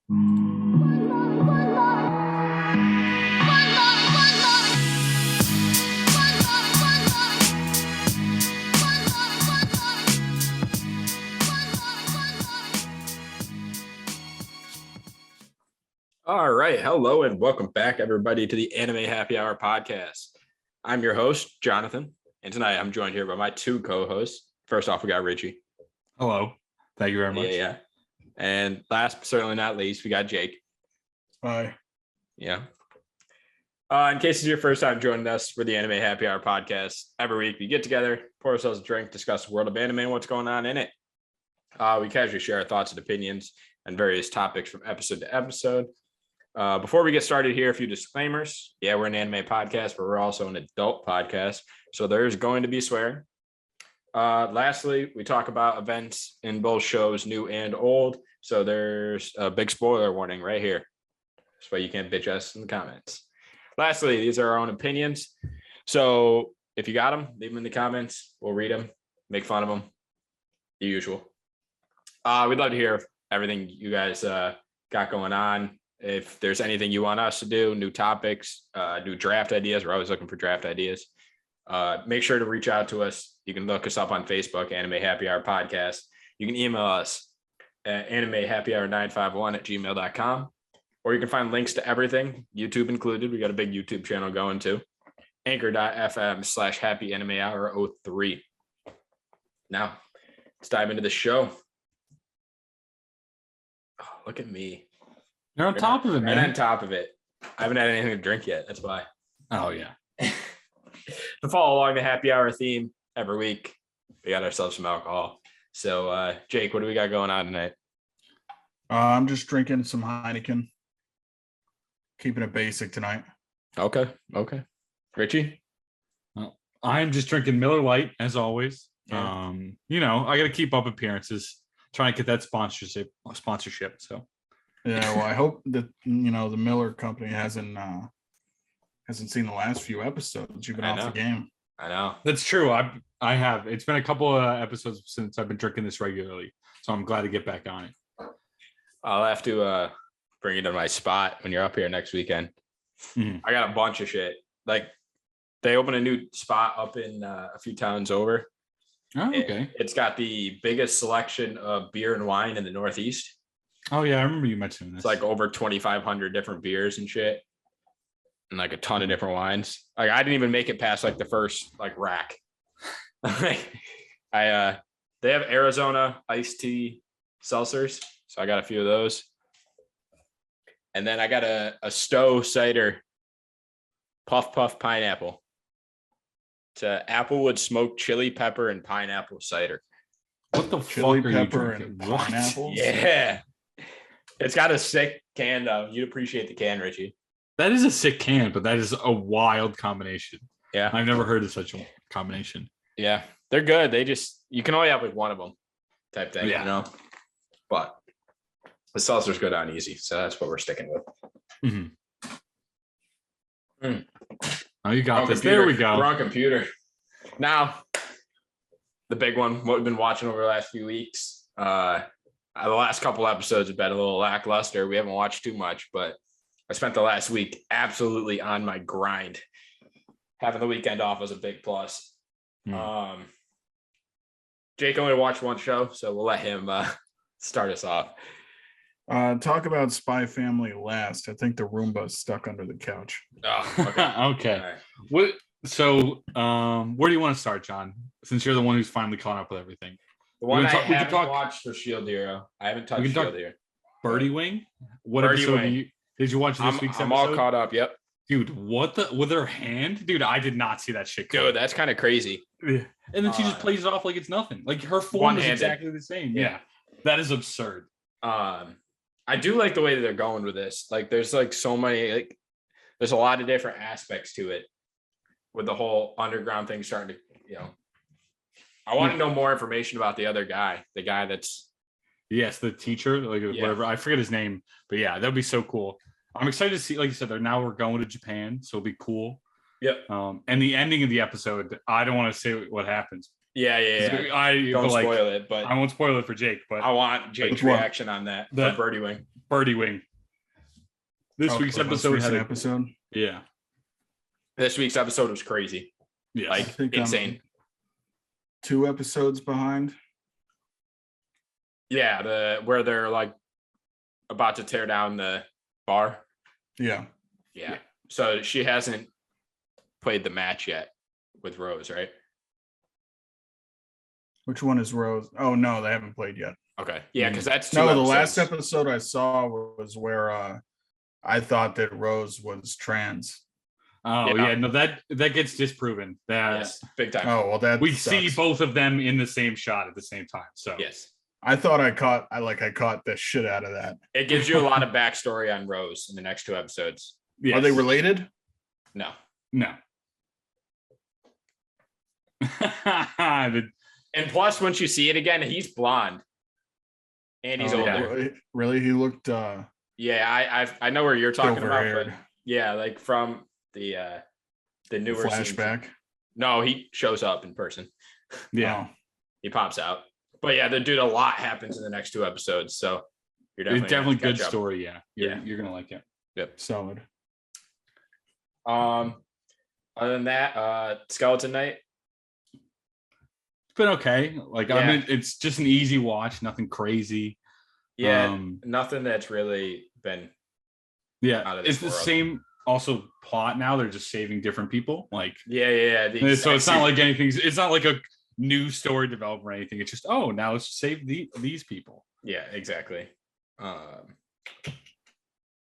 All right. Hello and welcome back, everybody, to the Anime Happy Hour podcast. I'm your host, Jonathan, and tonight I'm joined here by my two co-hosts. First off, we got Richie. Hello. Thank you very much. Yeah. And last but certainly not least, we got Jake. Hi. Yeah. In case it's your first time joining us for the Anime Happy Hour podcast, every week we get together, pour ourselves a drink, discuss the world of anime and what's going on in it. We casually share our thoughts and opinions on various topics from episode to episode. Before we get started here, a few disclaimers. Yeah, we're an anime podcast, but we're also an adult podcast, so there's going to be swearing. Lastly, we talk about events in both shows, new and old, so there's a big spoiler warning right here. That's why you can't bitch us in the comments. Lastly, these are our own opinions, so if you got them, leave them in the comments. We'll read them, make fun of them, the usual. We'd love to hear everything you guys got going on. If there's anything you want us to do, new topics, new draft ideas, we're always looking for draft ideas. Make sure to reach out to us. You can look us up on Facebook, Anime Happy Hour Podcast. You can email us at animehappyhour951@gmail.com, or you can find links to everything, YouTube included. We got a big YouTube channel going too. Anchor.fm/happyanimehour03. Now, let's dive into the show. Oh, look at me. You're on top of it, man. Right on top of it. I haven't had anything to drink yet. That's why. Oh, yeah. To follow along the happy hour theme every week, we got ourselves some alcohol. So, Jake, what do we got going on tonight? I'm just drinking some Heineken. Keeping it basic tonight. Okay. Richie? Well, I'm just drinking Miller Lite, as always. Yeah. I got to keep up appearances. Trying to get that sponsorship. So. Yeah, well, I hope that the Miller company hasn't seen the last few episodes. You've been off the game. I know. That's true. I have. It's been a couple of episodes since I've been drinking this regularly, so I'm glad to get back on it. I'll have to bring you to my spot when you're up here next weekend. Mm-hmm. I got a bunch of shit. Like, they opened a new spot up in a few towns over. Oh, okay. It's got the biggest selection of beer and wine in the Northeast. Oh, yeah, I remember you mentioning this. It's like over 2,500 different beers and shit, and like a ton of different wines. Like, I didn't even make it past like the first like rack. They have Arizona iced tea seltzers, so I got a few of those, and then I got a Stowe cider puff pineapple. It's a applewood smoked chili pepper and pineapple cider. What the Chili fuck are you pepper drinking? and pineapple? Yeah. It's got a sick can though. You'd appreciate the can, Richie. That is a sick can, but that is a wild combination. Yeah. I've never heard of such a combination. Yeah. They're good. You can only have like one of them type thing, Yeah. But the seltzers go down easy. So that's what we're sticking with. Mm-hmm. Oh, you got this. There we go. We're on computer. Now, the big one, what we've been watching over the last few weeks. The last couple episodes have been a little lackluster. We haven't watched too much, but I spent the last week absolutely on my grind. Having the weekend off was a big plus. Jake only watched one show, so we'll let him start us off. Talk about Spy Family last. I think the Roomba's stuck under the couch. Oh, okay. Okay. Right. What? So, where do you want to start, John? Since you're the one who's finally caught up with everything. The one I we can haven't talk- watched for Shield Hero. I haven't touched We can talk- Shield Hero. Birdie Wing. What Birdie episode Wing. did you watch this week's I'm episode? all caught up. Yep. Dude, what the with her hand? Dude, I did not see that shit. Dude, that's kind of crazy. And then she just plays it off like it's nothing. Like her form is One-handed. exactly the same. Yeah. That is absurd. I do like the way that they're going with this. Like, there's like so many, there's a lot of different aspects to it with the whole underground thing starting to, I want to know more information about the other guy, the guy that's. Yes, the teacher, whatever. I forget his name, but yeah, that'd be so cool. I'm excited to see, like you said, we're going to Japan, so it'll be cool. Yep. And the ending of the episode, I don't want to say what happens, Yeah. I Don't like, spoil it, but I won't spoil it for Jake, but I want Jake's reaction on that. The Birdie Wing. Birdie Wing. This week's the most episode recent had episode. Yeah. This week's episode was crazy. Yeah. Like, I think insane. 2 episodes behind. Yeah, where they're like about to tear down the bar. Yeah. So she hasn't played the match yet with Rose, right? Which one is Rose? Oh no, they haven't played yet. Okay. Yeah, because that's no. episodes. The last episode I saw was where I thought that Rose was trans. Oh yeah, no, that gets disproven. That yes, big time. Oh well, that we sucks. see both of them in the same shot at the same time. So yes, I thought I caught the shit out of that. It gives you a lot of backstory on Rose in the next 2 episodes. Yes. Are they related? No. And plus, once you see it again, he's blonde and he's older. Really, he looked. Yeah, I know where you're talking about, haired. but yeah, like from the newer flashback. Scenes. No, he shows up in person. Yeah, he pops out. But yeah, the dude, a lot happens in the next 2 episodes, so you're definitely good story. Yeah, you're gonna like it. Yep, solid. Other than that, Skeleton Night. It's been okay. Like, I mean, it's just an easy watch, nothing crazy. Yeah, nothing that's really been. Yeah, out of this it's the world. same. Also, plot now. They're just saving different people. Like, yeah. So it's not like anything. It's not like a new story development or anything. It's just now let's save these people. Yeah, exactly.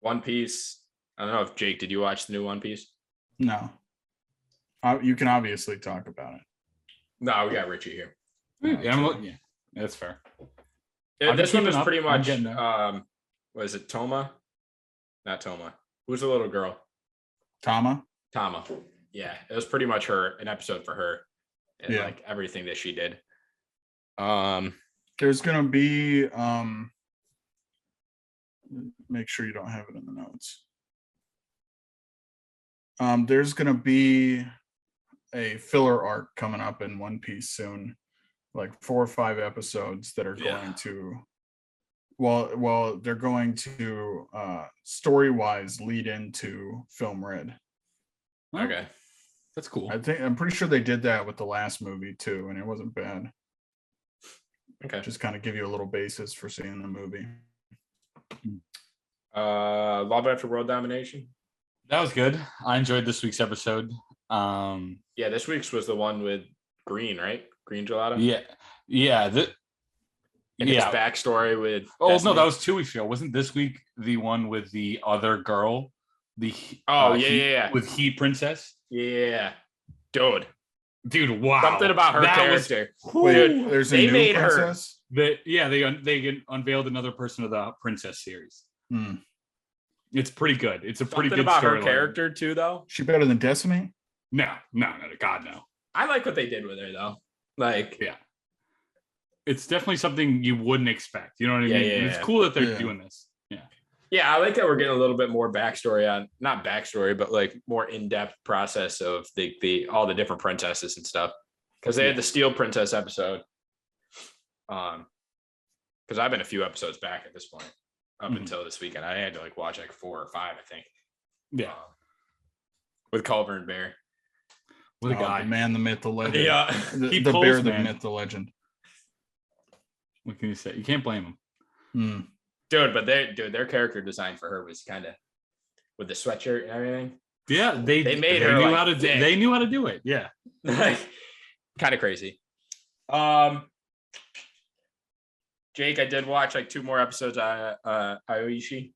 One Piece. I don't know if Jake, did you watch the new One Piece? No. You can obviously talk about it. No, we got Richie here. Yeah, that's fair. This one was pretty much. Was it Toma? Not Toma. Who's the little girl? Tama. Yeah, it was pretty much an episode for her, and like everything that she did. There's gonna be make sure you don't have it in the notes. There's gonna be a filler arc coming up in One Piece soon, like 4 or 5 episodes that are going to they're going to story-wise lead into Film Red. Okay, that's cool. I'm pretty sure they did that with the last movie too, and it wasn't bad. Okay, just kind of give you a little basis for seeing the movie. Love After World Domination. That was good. I enjoyed this week's episode. Yeah, this week's was the one with Green, right? Green Gelato. Yeah. His backstory with. Oh no, that was 2 weeks ago. Wasn't this week the one with the other girl? With Heat Princess. Yeah, dude, wow. Something about her character. Wait, there's they new made princess? They unveiled another person of the princess series. It's pretty good. It's a pretty good about her storyline. character too, though. She better than Decimate? No, God no. I like what they did with her though. Like, it's definitely something you wouldn't expect. You know what I mean? It's cool that they're doing this. Yeah, I like that we're getting a little bit more backstory on, not backstory, but like more in-depth process of the all the different princesses and stuff. Because they had the Steel Princess episode. Because I've been a few episodes back at this point up until this weekend. I had to like watch like 4 or 5, I think. Yeah. With Culver and Bear. With a guy, the man, the myth, the legend. Yeah, the bear, the myth, the legend. What can you say? You can't blame him. Dude, but their character design for her was kind of with the sweatshirt and everything. Yeah, they knew how to do it. Yeah, like kind of crazy. Jake, I did watch like 2 more episodes on Aoishi.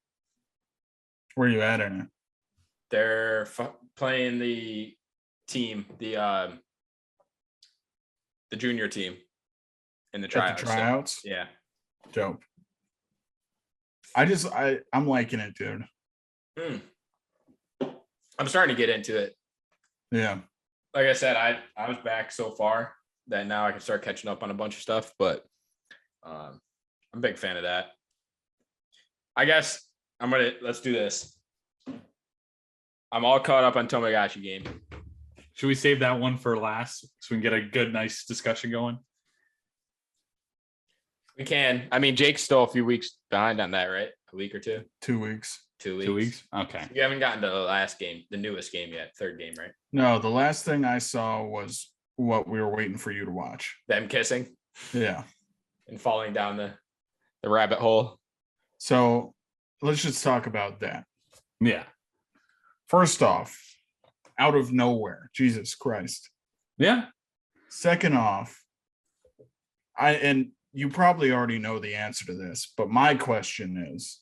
Where are you at in it? They're playing the team, the junior team in the tryouts. The tryouts? So, yeah, dope. I'm liking it, dude. I'm starting to get into it. Yeah. Like I said, I was back so far that now I can start catching up on a bunch of stuff, but I'm a big fan of that. I guess let's do this. I'm all caught up on Tomodachi Game. Should we save that one for last so we can get a good, nice discussion going? We can. I mean, Jake's still a few weeks behind on that, right? A week or two? 2 weeks. 2 weeks. 2 weeks? Okay. You haven't gotten to the last game, the newest game yet, third game, right? No, the last thing I saw was what we were waiting for you to watch. Them kissing Yeah. and falling down the rabbit hole. So let's just talk about that. Yeah. First off, out of nowhere, Jesus Christ. Yeah. Second off, and you probably already know the answer to this, but my question is,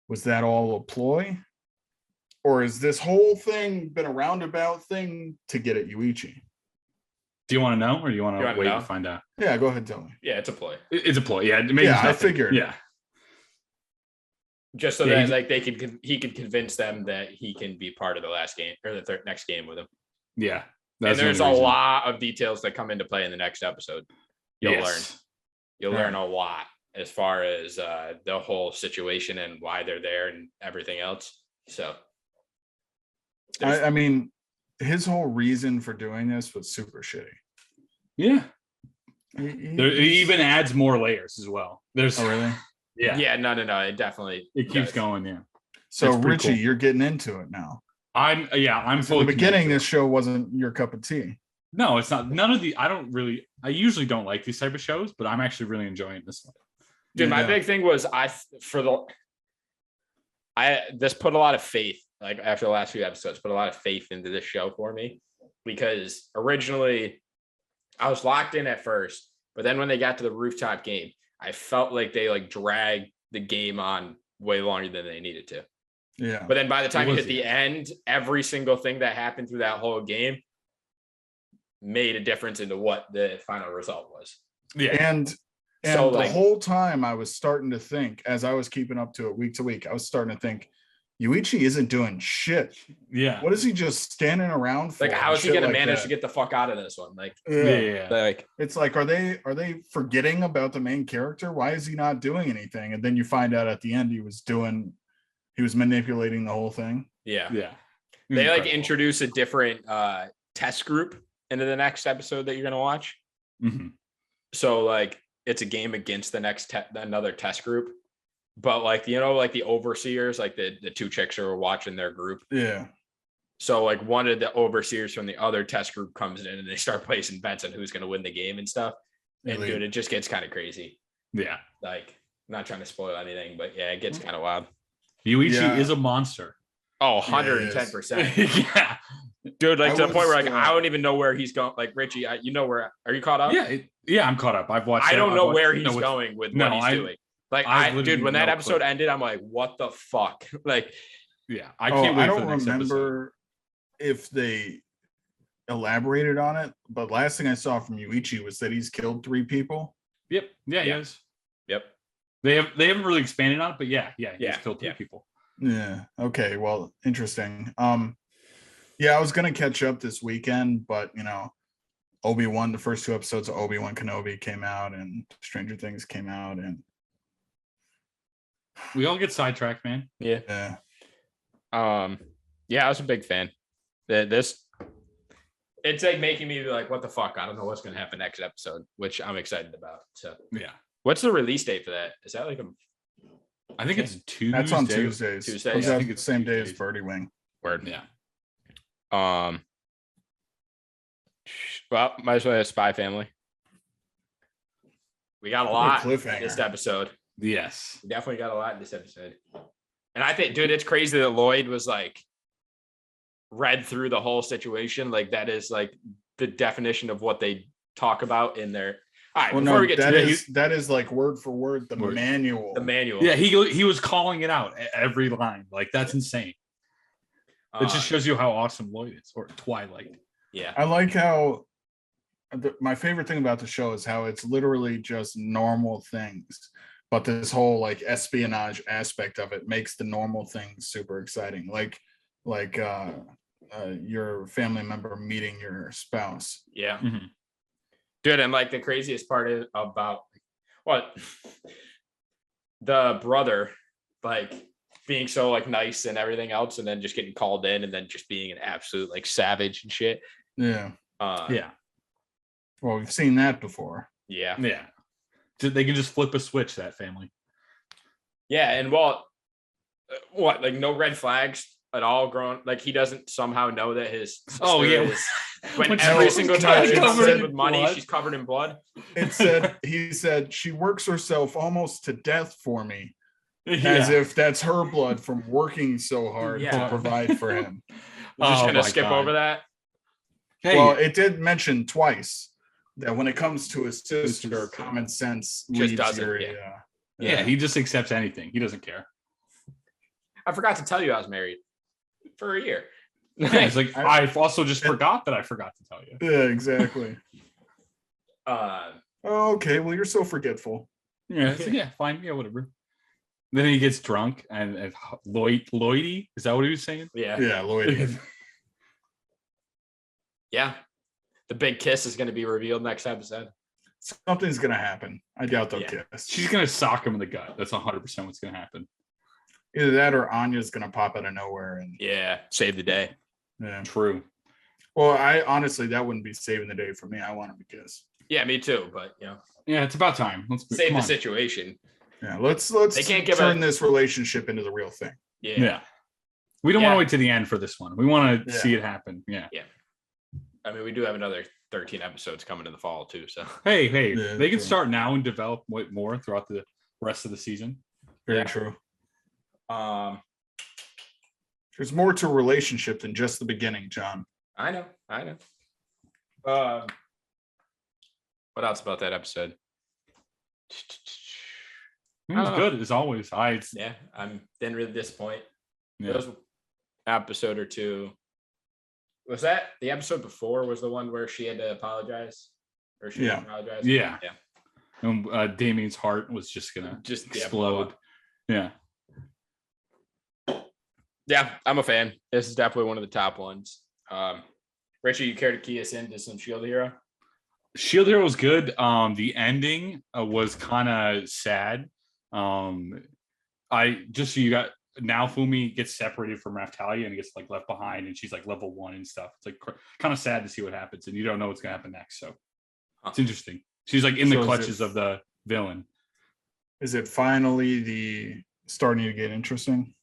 was that all a ploy? Or is this whole thing been a roundabout thing to get at Yuichi? Do you want to know or do you want to wait know? to find out? Yeah, go ahead and tell me. Yeah, it's a ploy. It's a ploy. Yeah. I figured. Yeah. Just so Yeah, that like he could convince them that he can be part of the last game or the next game with him. Yeah. And there's a lot of details that come into play in the next episode. You'll learn a lot as far as the whole situation and why they're there and everything else. So I mean, his whole reason for doing this was super shitty. Yeah. He It even adds more layers as well. There's Oh, really? yeah, no, it definitely It keeps does. going. Yeah. So It's pretty Richie, cool. you're getting into it now. I'm In the fully beginning, committed. this show wasn't your cup of tea. No, it's not. I usually don't like these type of shows, but I'm actually really enjoying this one. Dude, my Yeah. big thing was this put a lot of faith, like after the last few episodes, put a lot of faith into this show for me, because originally I was locked in at first, but then when they got to the rooftop game, I felt like they like dragged the game on way longer than they needed to. Yeah. But then by the time you was, hit the end, every single thing that happened through that whole game made a difference into what the final result was. Yeah. And So, the like- whole time I was starting to think, as I was keeping up to it week to week, I was starting to think, Yuichi isn't doing shit. Yeah. What is he just standing around for? Like, how is he Shit going to like manage that. to get the fuck out of this one? Like, Yeah. like It's like, are they forgetting about the main character? Why is he not doing anything? And then you find out at the end he was manipulating the whole thing. yeah. Yeah. They like Incredible. introduce a different test group into the next episode that you're going to watch. Mhm. So like it's a game against the next another test group, but like like the overseers, like the two chicks who were watching their group. Yeah. So like one of the overseers from the other test group comes in and they start placing bets on who's going to win the game and stuff. And Elite. dude, it just gets kind of crazy. Yeah. Like, I'm not trying to spoil anything, but yeah, it gets kind of wild. Yuichi Yeah. is a monster. Oh, Yeah, it is. 110%. Yeah. Dude, like I to the point was, where like I don't even know where he's going. Like Richie, where are you caught up? Yeah. I'm caught up. I've watched. I don't I've know watched- where you he's know, going with No, what he's doing. Like I've dude, literally when that no episode clue. ended, I'm like, what the fuck? Like, Yeah. I can't wait I for don't the next episode. remember if they elaborated on it, but last thing I saw from Yuichi was that he's killed 3 people. Yep. Yeah. Yeah. Yes. yep. They haven't really expanded on it, but yeah. He's Yeah, killed 3 yeah. people. Yeah. Okay. Well, interesting. Yeah, I was gonna catch up this weekend, but Obi-Wan, the first 2 episodes of Obi-Wan Kenobi came out, and Stranger Things came out, and We all get sidetracked, man. Yeah. yeah. Yeah, I was a big fan. It's like making me be like, what the fuck? I don't know what's gonna happen next episode, which I'm excited about. So Yeah. what's the release date for that? Is that like a I think it's Tuesday. That's on Tuesdays. Tuesday, Comes yeah, I out think the it's same day as Tuesdays. Birdie Wing. word? Yeah. Well, might as well have Spy Family. We got a lot in cliffhanger. this episode. Yes. We definitely got a lot in this episode. And I think, dude, it's crazy that Lloyd was like read through the whole situation. Like that is like the definition of what they talk about in their. All right, Well, before no, we get to that is like word for word the Word. manual. the manual, Yeah. He was calling it out at every line. Like that's insane. It just shows you how awesome Lloyd is, or Twilight. yeah, I like how my favorite thing about the show is how it's literally just normal things, but this whole like espionage aspect of it makes the normal things super exciting. Like your family member meeting your spouse. yeah. Mhm. Dude, and like the craziest part is about what the brother, like being so like nice and everything else, and then just getting called in, and then just being an absolute like savage and shit. Yeah. Yeah. Well, we've seen that before. Yeah. Yeah. They can just flip a switch, that family. Yeah, and well, what, like no red flags at all growing, like he doesn't somehow know that his sister is, when every single time she comes in with money, she's covered in blood. He said she works herself almost to death for me, as if that's her blood from working so hard to provide for him. I'm just gonna skip over that. Hey. Well, it did mention twice that when it comes to his sister, common sense just doesn't. Yeah, he just accepts anything. He doesn't care. I forgot to tell you I was married for a year. Yeah, it's like I also just forgot that I forgot to tell you. Yeah, exactly. Okay, well, you're so forgetful. Yeah, fine. Yeah, whatever. Then he gets drunk and Lloydie, is that what he was saying? Yeah, Lloydie. Yeah, the big kiss is going to be revealed next episode. Something's going to happen. I doubt they'll kiss. She's going to sock him in the gut. That's 100% what's going to happen. Either that or Anya's going to pop out of nowhere and save the day. Yeah, true. Well, I honestly, that wouldn't be saving the day for me. I want him to kiss. Yeah, me too. But yeah, it's about time. Let's save the situation. Yeah, let's they can't turn this relationship into the real thing. Yeah. We don't want to wait to the end for this one. We want to see it happen. Yeah. I mean, we do have another 13 episodes coming in the fall too. So hey, they can start now and develop more throughout the rest of the season. Very true. There's more to a relationship than just the beginning, John. I know. What else about that episode? It was good as always. I didn't really disappoint. There was an episode or two. Was that the episode before? Was the one where she had to apologize? Or she apologized? Yeah. And Damien's heart was just gonna explode. Yeah. Yeah, I'm a fan. This is definitely one of the top ones. Richie, you care to key us into some Shield Hero? Shield Hero was good. The ending was kind of sad. Now Fumi gets separated from Raftalia and gets like left behind, and she's like level 1 and stuff. It's like kind of sad to see what happens, and you don't know what's gonna happen next. So it's interesting. She's like in the clutches of the villain. Is it finally starting to get interesting?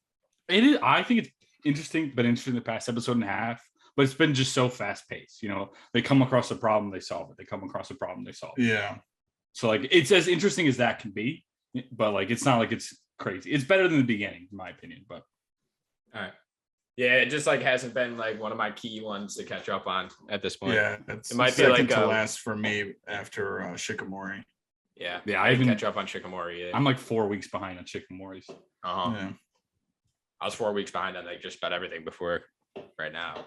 It is. I think it's interesting, but interesting the past episode and a half. But it's been just so fast paced. They come across a problem, they solve it. They come across a problem, they solve it. Yeah. So like it's as interesting as that can be, but like it's not like it's crazy. It's better than the beginning, in my opinion. But all right. Yeah, it just like hasn't been like one of my key ones to catch up on at this point. Yeah, it might be like to last for me after Shikamori. Yeah, I didn't catch up on Shikamori yet. I'm like 4 weeks behind on Shikamori's. Yeah. I was 4 weeks behind on like just about everything before right now.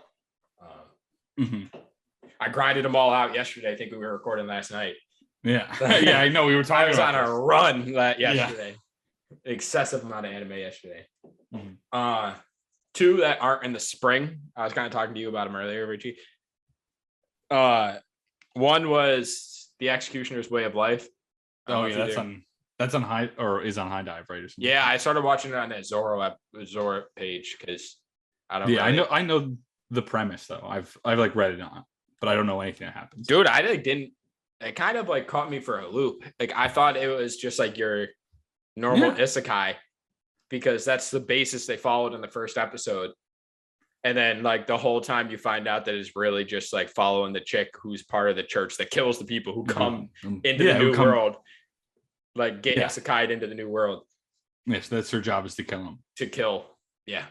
I grinded them all out yesterday. I think we were recording last night. Yeah. Yeah, I know. We were talking about on a run yesterday. Excessive amount of anime yesterday. Two that aren't in the spring. I was kind of talking to you about them earlier, Richie. One was The Executioner's Way of Life. Oh yeah, that's on high or is on High Dive, right? Or something. Yeah, I started watching it on that Zoro page because I don't. Yeah, really... I know the premise though. I've like read it on, but I don't know anything that happens. Dude, I like didn't. It kind of like caught me for a loop. Like I thought it was just like your normal isekai, because that's the basis they followed in the first episode. And then like the whole time you find out that it's really just like following the chick who's part of the church that kills the people who come into the new world, like get isekai'd into the new world. Yes, that's her job, is to kill him. To kill. Yeah.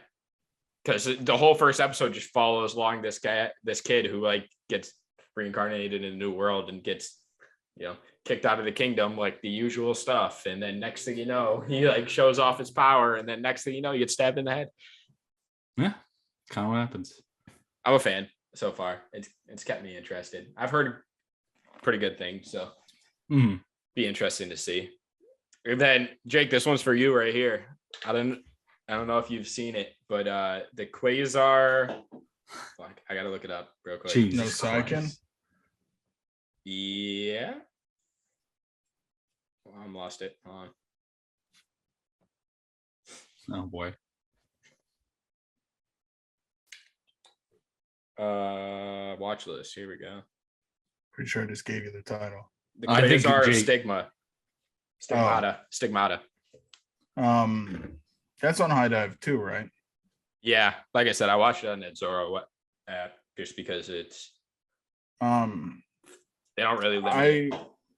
Because the whole first episode just follows along this kid who like gets reincarnated in a new world and gets, kicked out of the kingdom, like the usual stuff. And then next thing you know, he like shows off his power. And then next thing you know, he gets stabbed in the head. Yeah. Kind of what happens. I'm a fan so far. It's kept me interested. I've heard pretty good things, so be interesting to see. And then Jake, this one's for you right here. I don't know if you've seen it, but the Quasar. Fuck, I gotta look it up real quick. No Saiken. Yeah. Well, I'm lost it. Hold on. Oh boy. Watch list. Here we go. Pretty sure I just gave you the title. The I think Quasar of Jake- Stigma. Stigmata. That's on High Dive too, right? Yeah, like I said, I watched it on that Zorro app just because it's they don't really limit.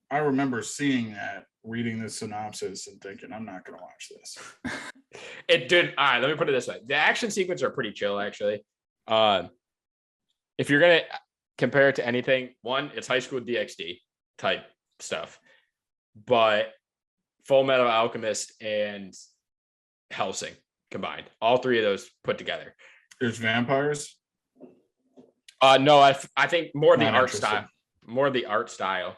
I remember seeing that, reading the synopsis, and thinking, I'm not gonna watch this. It did. All right, let me put it this way: the action sequences are pretty chill, actually. If you're gonna compare it to anything, one, it's High School DxD type stuff, but Full Metal Alchemist and Hellsing combined, all three of those put together. There's vampires. No, I think more the Not art interested. style, more the art style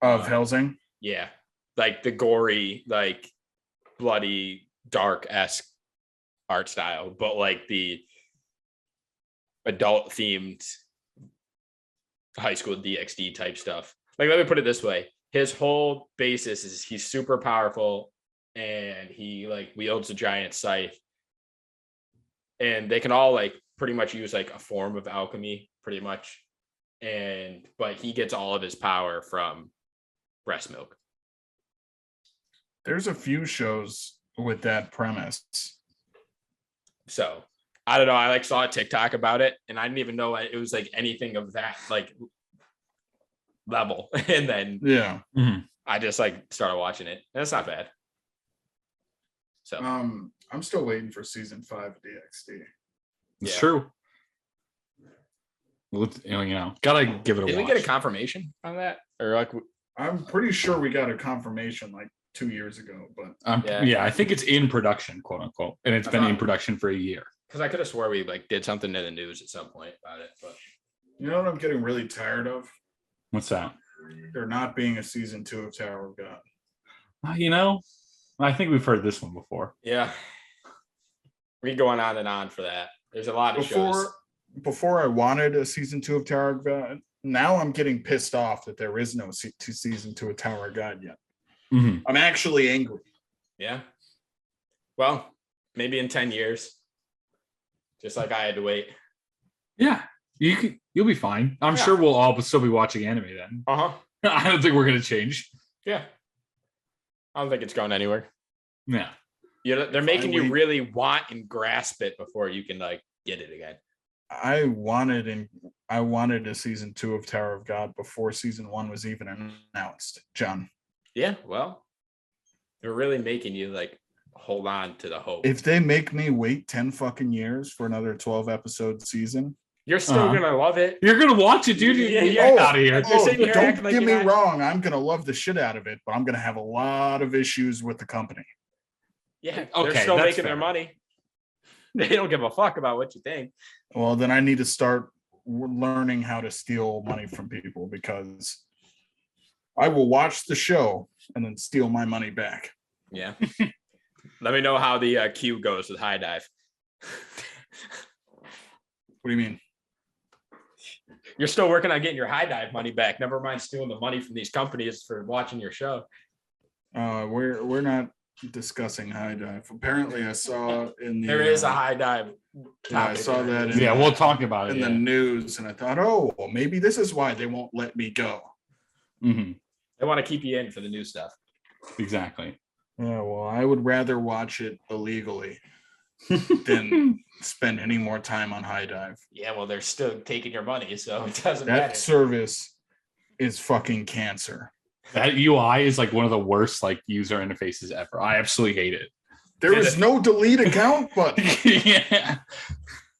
Of Helsing. Yeah, like the gory, like bloody, dark-esque art style, but like the adult themed High School DxD type stuff. Like, let me put it this way: his whole basis is he's super powerful and he like wields a giant scythe, and they can all like pretty much use like a form of alchemy, pretty much. But he gets all of his power from breast milk. There's a few shows with that premise. So I don't know. I like saw a TikTok about it, and I didn't even know it was like anything of that like level. And then Yeah. I just like started watching it, and it's not bad. So I'm still waiting for season 5 of DxD. It's Yeah. true. Gotta give it a did we watch. get a confirmation on that, or like? I'm pretty sure we got a confirmation like 2 years ago, but Yeah. I think it's in production, quote unquote, and it's been in production for a year. Because I could have swore we like did something in the news at some point about it, but you know what I'm getting really tired of? What's that? There not being a season 2 of Tower of God. I think we've heard this one before. yeah, we going on and on for that. There's a lot of shows. Before I wanted a season 2 of Tower of God. Now I'm getting pissed off that there is no season 2 of Tower of God yet. Mm-hmm. I'm actually angry. Yeah. Well, maybe in 10 years. Just like I had to wait. Yeah, you'll be fine. I'm sure we'll all still be watching anime then. Uh-huh. I don't think we're gonna change. Yeah. I don't think it's going anywhere. Yeah. They're making you really want and grasp it before you can like get it again. I wanted a season 2 of Tower of God before season 1 was even announced, John. Yeah, well, they're really making you like hold on to the hope. If they make me wait 10 fucking years for another 12 episode season, you're still gonna love it. You're gonna watch it, dude. Get out of here. Don't get me wrong. I'm gonna love the shit out of it, but I'm gonna have a lot of issues with the company. Yeah, okay, they're still making fair. their money. They don't give a fuck about what you think. Well, then I need to start learning how to steal money from people, because I will watch the show and then steal my money back. Yeah. Let me know how the queue goes with High Dive. What do you mean? You're still working on getting your High Dive money back. Never mind stealing the money from these companies for watching your show. We're not discussing High Dive. Apparently, I saw in the there is a High Dive. Yeah, I saw that. We'll talk about it in the news, and I thought, oh, well, maybe this is why they won't let me go. Mm-hmm. They want to keep you in for the new stuff. Exactly. Yeah, well, I would rather watch it illegally than spend any more time on High Dive. Yeah, well, they're still taking your money, so it doesn't That matter. service is fucking cancer. That UI is like one of the worst like user interfaces ever. I absolutely hate it. There is no delete account button. Yeah.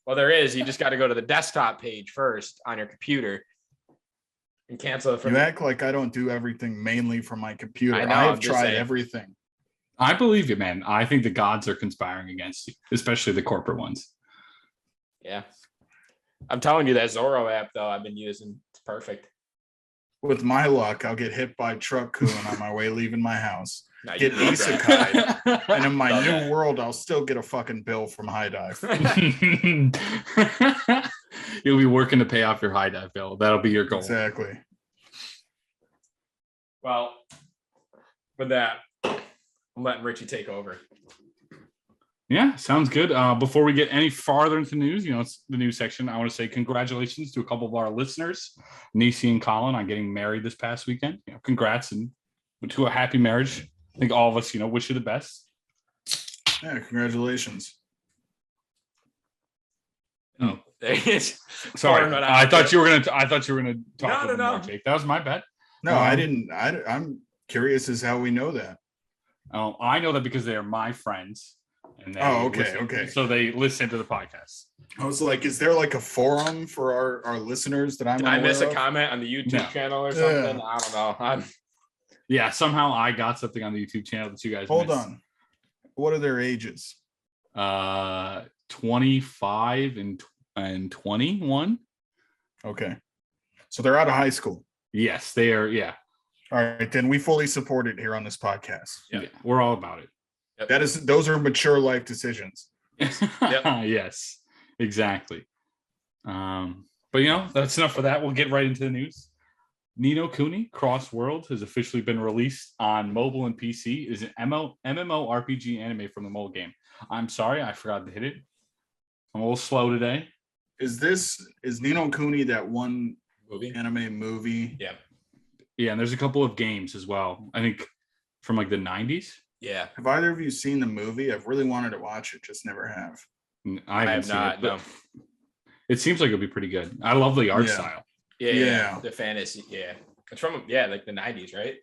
Well, there is. You just got to go to the desktop page first on your computer and cancel it from. You act like I don't do everything mainly from my computer. I know, I've I'm just tried saying. everything. I believe you, man. I think the gods are conspiring against you, especially the corporate ones. Yeah. I'm telling you, that Zorro app, though, I've been using. It's perfect. With my luck, I'll get hit by truck cooling on my way leaving my house. No, you Get love that. isekai. And in my Love new that. world, I'll still get a fucking bill from High Dive. You'll be working to pay off your High Dive bill. That'll be your goal. Exactly. Well, with that, I'm letting Richie take over. Yeah, sounds good. Before we get any farther into news, it's the news section. I want to say congratulations to a couple of our listeners, Nacy and Colin, on getting married this past weekend. Congrats and to a happy marriage. I think all of us, wish you the best. Yeah, congratulations. Oh, there he is. Sorry, I thought you were gonna talk a little more, Jake. That was my bad. No, I didn't. I'm curious as how we know that. Oh, I know that because they are my friends. And okay. So they listen to the podcast. I was like, is there like a forum for our listeners that Did I miss a comment on the YouTube channel or something? I don't know. Yeah, somehow I got something on the YouTube channel that you guys Hold missed. on. What are their ages? 25 and 21. Okay. So they're out of high school. Yes, they are. Yeah. All right, then we fully support it here on this podcast. Yeah, we're all about it. Yep. Those are mature life decisions. Yes, exactly. But that's enough for that. We'll get right into the news. Ni no Kuni Cross World has officially been released on mobile and PC. It is an MMORPG anime from the mobile game. I'm sorry, I forgot to hit it. I'm a little slow today. Is Ni no Kuni that one anime movie? Yeah. Yeah, and there's a couple of games as well. I think from like the 90s. Yeah. Have either of you seen the movie? I've really wanted to watch it, just never have. I have not. No. It seems like it'll be pretty good. I love the art style. Yeah. The fantasy. Yeah. It's from like the 90s, right?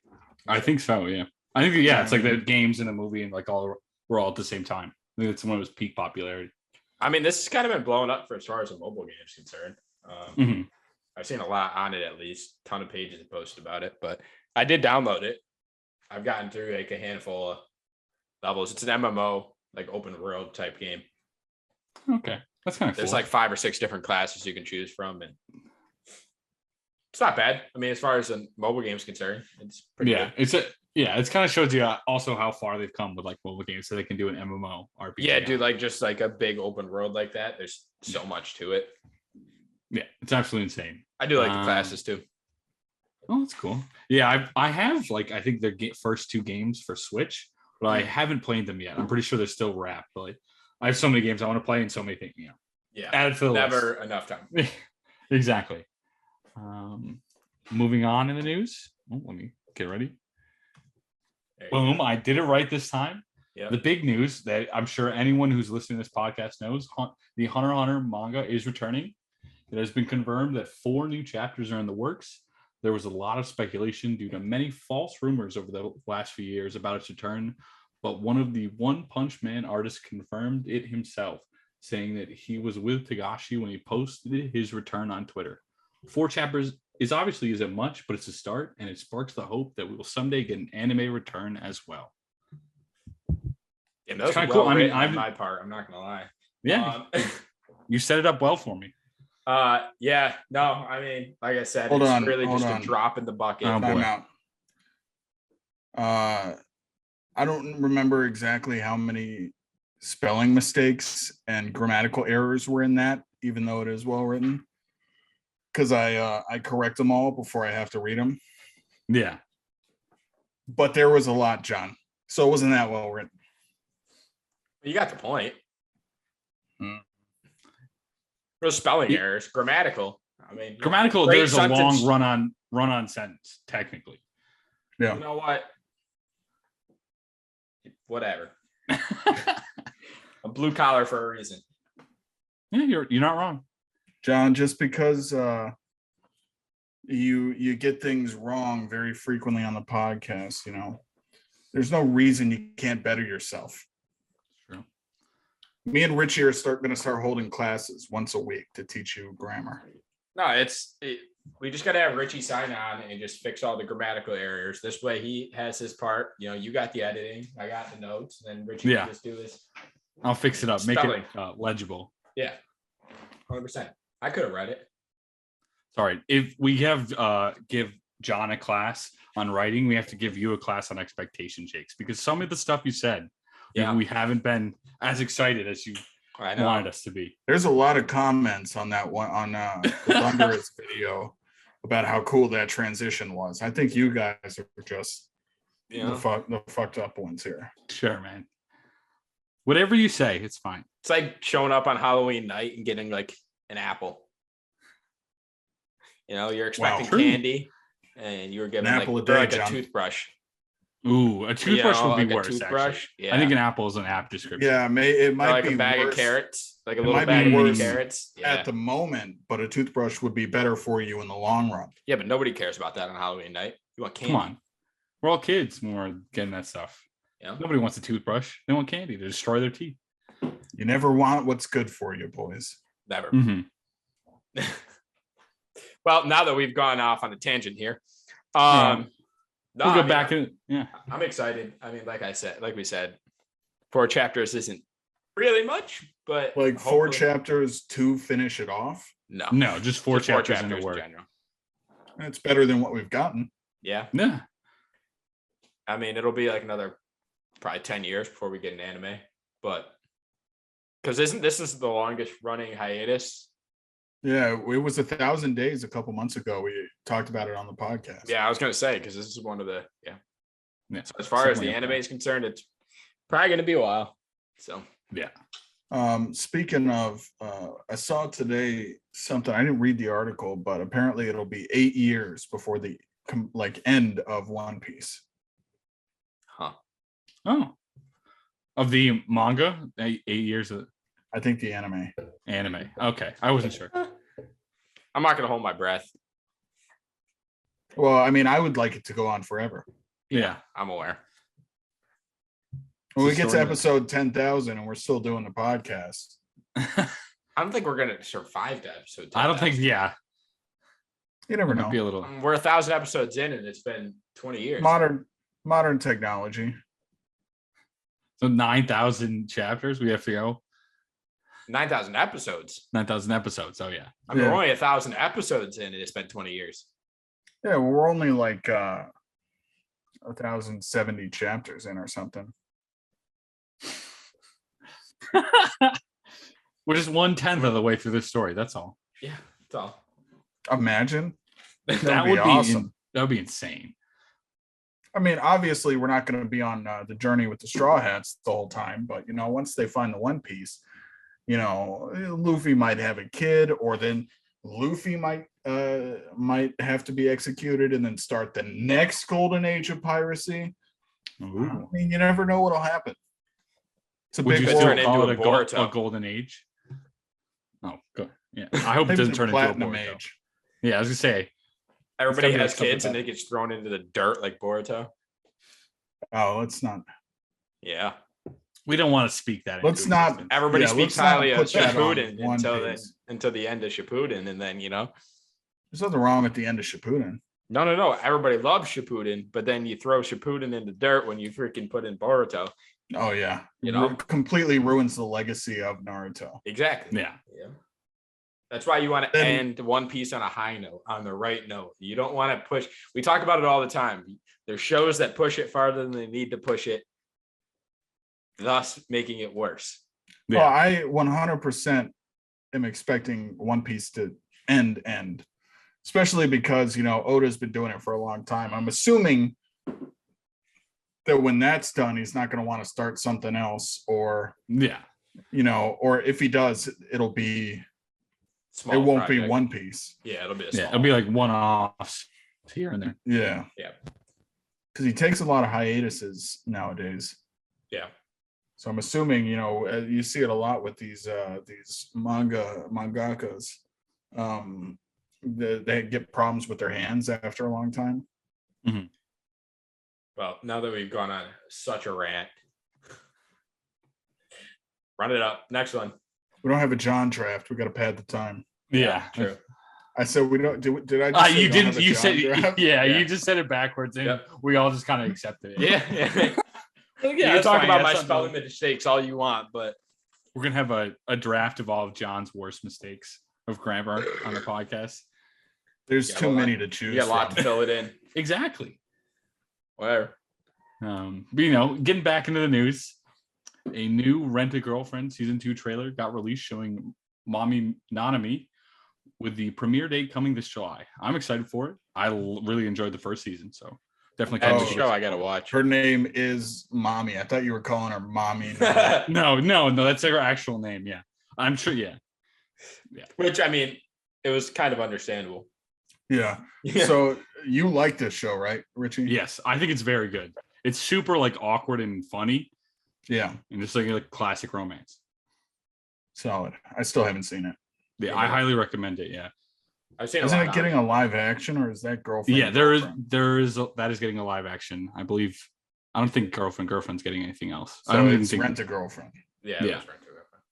I think so. Yeah. I think it's like the games in the movie and like we're all at the same time. I think it's one of his peak popularity. I mean, this has kind of been blowing up for as far as a mobile game is concerned. I've seen a lot on it, at least. A ton of pages posted about it, but I did download it. I've gotten through like a handful of levels. It's an MMO, like open world type game. Okay, that's kind of cool. There's like 5 or 6 different classes you can choose from, and it's not bad. I mean, as far as a mobile game is concerned, it's pretty good. It kind of shows you also how far they've come with like mobile games, so they can do an MMO RPG. Yeah, dude, like just like a big open world like that. There's so much to it. Yeah, it's absolutely insane. I do like the classes too. Oh, that's cool. Yeah, I have like I think their first 2 games for Switch, but I haven't played them yet. I'm pretty sure they're still wrapped. But like, I have so many games I want to play and so many things. Yeah, added to the never list. Enough time. Exactly. Moving on in the news. Let me get ready. Boom! I did it right this time. Yeah. The big news that I'm sure anyone who's listening to this podcast knows: the Hunter x Hunter manga is returning. It has been confirmed that 4 new chapters are in the works. There was a lot of speculation due to many false rumors over the last few years about its return, but one of the One Punch Man artists confirmed it himself, saying that he was with Togashi when he posted his return on Twitter. 4 chapters isn't much, but it's a start, and it sparks the hope that we will someday get an anime return as well. Yeah, that's kind of cool. I mean, on my part, I'm not gonna lie. Yeah, you set it up well for me. Yeah, no, I mean, like I said, it's really just a drop in the bucket. Time out. I don't remember exactly how many spelling mistakes and grammatical errors were in that, even though it is well written, because I correct them all before I have to read them. Yeah, but there was a lot, John, so it wasn't that well written. You got the point. There's spelling errors, grammatical. I mean, grammatical. There's a long run-on sentence, technically. Yeah. You know what? Whatever. A blue collar for a reason. Yeah, you're not wrong, John. Just because you get things wrong very frequently on the podcast, there's no reason you can't better yourself. True. Me and Richie are going to start holding classes once a week to teach you grammar. No, we just got to have Richie sign on and just fix all the grammatical errors. This way he has his part. You got the editing. I got the notes. And then Richie can just do this. I'll fix it up. Spelling. Make it legible. Yeah, 100%. I could have read it. Sorry. If we have give John a class on writing, we have to give you a class on expectation, Jakes, because some of the stuff you said, we haven't been as excited as you wanted us to be. There's a lot of comments on that one on the Thunderous video about how cool that transition was. I think you guys are just the fucked up ones here. Sure, man. Whatever you say, it's fine. It's like showing up on Halloween night and getting like an apple. You're expecting candy, and you were given apple a day, like a John. toothbrush. Ooh, a toothbrush would be like worse. A toothbrush. Actually. Yeah. I think an apple is an apt description. Yeah, it might like be a bag worse of carrots, like a It little might bag be of mini worse carrots. Yeah. at the moment, but a toothbrush would be better for you in the long run. Yeah, but nobody cares about that on Halloween night. You want candy. Come on. We're all kids when we're getting that stuff. Yeah. Nobody wants a toothbrush. They want candy to destroy their teeth. You never want what's good for you, boys. Never. Mm-hmm. Well, now that we've gone off on a tangent here, we'll go back in. Yeah, I'm excited. I mean, like we said, 4 chapters isn't really much, but like 4 chapters to finish it off. No, just 4 chapters in the word. general. It's better than what we've gotten. Yeah. I mean, it'll be like another probably 10 years before we get an anime, but because this is the longest running hiatus. Yeah, it was 1,000 days a couple months ago. We talked about it on the podcast. Yeah, I was gonna say because this is one of the Yeah. So as far as the anime is concerned, it's probably gonna be a while. So yeah. Speaking of, I saw today something. I didn't read the article, but apparently it'll be 8 years before the end of One Piece. Huh. Oh. Of the manga, 8 years of. I think the anime. Okay, I wasn't sure. I'm not gonna hold my breath. Well, I mean, I would like it to go on forever. Yeah, I'm aware. When we get to episode 10,000 and we're still doing the podcast. I don't think we're gonna survive that episode 10,000. I don't think. Yeah, you never know. Be a little. We're 1,000 episodes in, and it's been 20 years. Modern technology. So 9,000 chapters we have to go. 9,000 episodes. 9,000 episodes. Oh yeah. I mean, we're only 1,000 episodes in, and it's been 20 years. Yeah, well, we're only like 1,070 chapters in or something. We're just 1/10 of the way through this story. That's all. Yeah, that's all. Imagine. That would be awesome. That would be insane. I mean, obviously, we're not going to be on the journey with the Straw Hats the whole time, but once they find the One Piece, Luffy might have a kid, or then Luffy might have to be executed and then start the next golden age of piracy. Ooh. I mean, you never know what'll happen. It's a Would big you world. still call it a golden age? Oh, good. Yeah, I hope it doesn't turn into a platinum Boruto. age. Yeah, I was gonna say. Everybody has kids and it gets thrown into the dirt like Boruto. Oh, let's not. Yeah. We don't want to speak that. Let's not. Everybody speaks highly of Shippuden until the end of Shippuden, and then there's nothing wrong at the end of Shippuden. No. Everybody loves Shippuden, but then you throw Shippuden in the dirt when you freaking put in Boruto. Oh yeah, completely ruins the legacy of Naruto. Exactly. Yeah. That's why you want to end One Piece on a high note, on the right note. You don't want to push. We talk about it all the time. There's shows that push it farther than they need to push it, thus making it worse. Yeah. Well, I 100% am expecting One Piece to end, especially because Oda's been doing it for a long time. I'm assuming that when that's done, he's not going to want to start something else, or or if he does, it'll be. Small it won't project. Be One Piece. Yeah, it'll be it'll be like one-offs here and there. Yeah. Because he takes a lot of hiatuses nowadays. Yeah. So I'm assuming, you see it a lot with these mangakas. They get problems with their hands after a long time. Mm-hmm. Well, now that we've gone on such a rant, run it up. Next one. We don't have a John draft. We got to pad the time. Yeah, true. I said we don't. Did I? Just you didn't. You said yeah. You just said it backwards, and we all just kind of accepted it. Yeah. You can talk about my spelling mistakes all you want, but we're gonna have a draft of all of John's worst mistakes of grammar on the podcast. There's too many to choose. You got a lot to fill it in. Exactly. Whatever. But getting back into the news. A new Rent a Girlfriend season 2 trailer got released showing Mommy Nanami, with the premiere date coming this July. I'm excited for it. I really enjoyed the first season, so Definitely. That's a show I gotta watch. Her name is Mommy. I thought you were calling her Mommy. No, that's her actual name. Yeah, I'm sure. Yeah. Which, I mean, it was kind of understandable. Yeah. So you like this show, right, Richie? Yes, I think it's very good. It's super like awkward and funny. Yeah. And just like classic romance. Solid. I still haven't seen it. Yeah, I highly recommend it. Yeah. I've seen. Isn't it getting a live action, or is that girlfriend? Yeah, there is that is getting a live action. I believe. I don't think girlfriend's getting anything else. So I don't it's think Rent a Girlfriend. Yeah. Yeah. Rent a Girlfriend.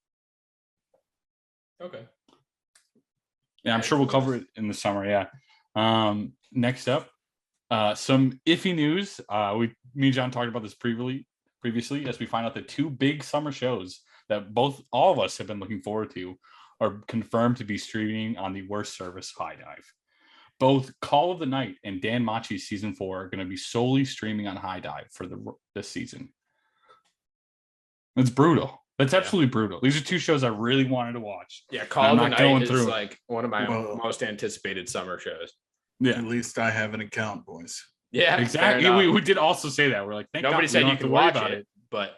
Okay. Yeah, I'm sure we'll cover it in the summer. Yeah. Next up, some iffy news. Me and John talked about this previously as we find out the two big summer shows that all of us have been looking forward to are confirmed to be streaming on the worst service, High Dive. Both Call of the Night and Dan Machi's season 4 are going to be solely streaming on High Dive for this season. That's brutal. That's absolutely brutal. These are two shows I really wanted to watch. Yeah, Call of the Night is like one of my most anticipated summer shows. Yeah. At least I have an account, boys. Yeah, exactly. We did also say that. We're like, nobody said you could watch it, but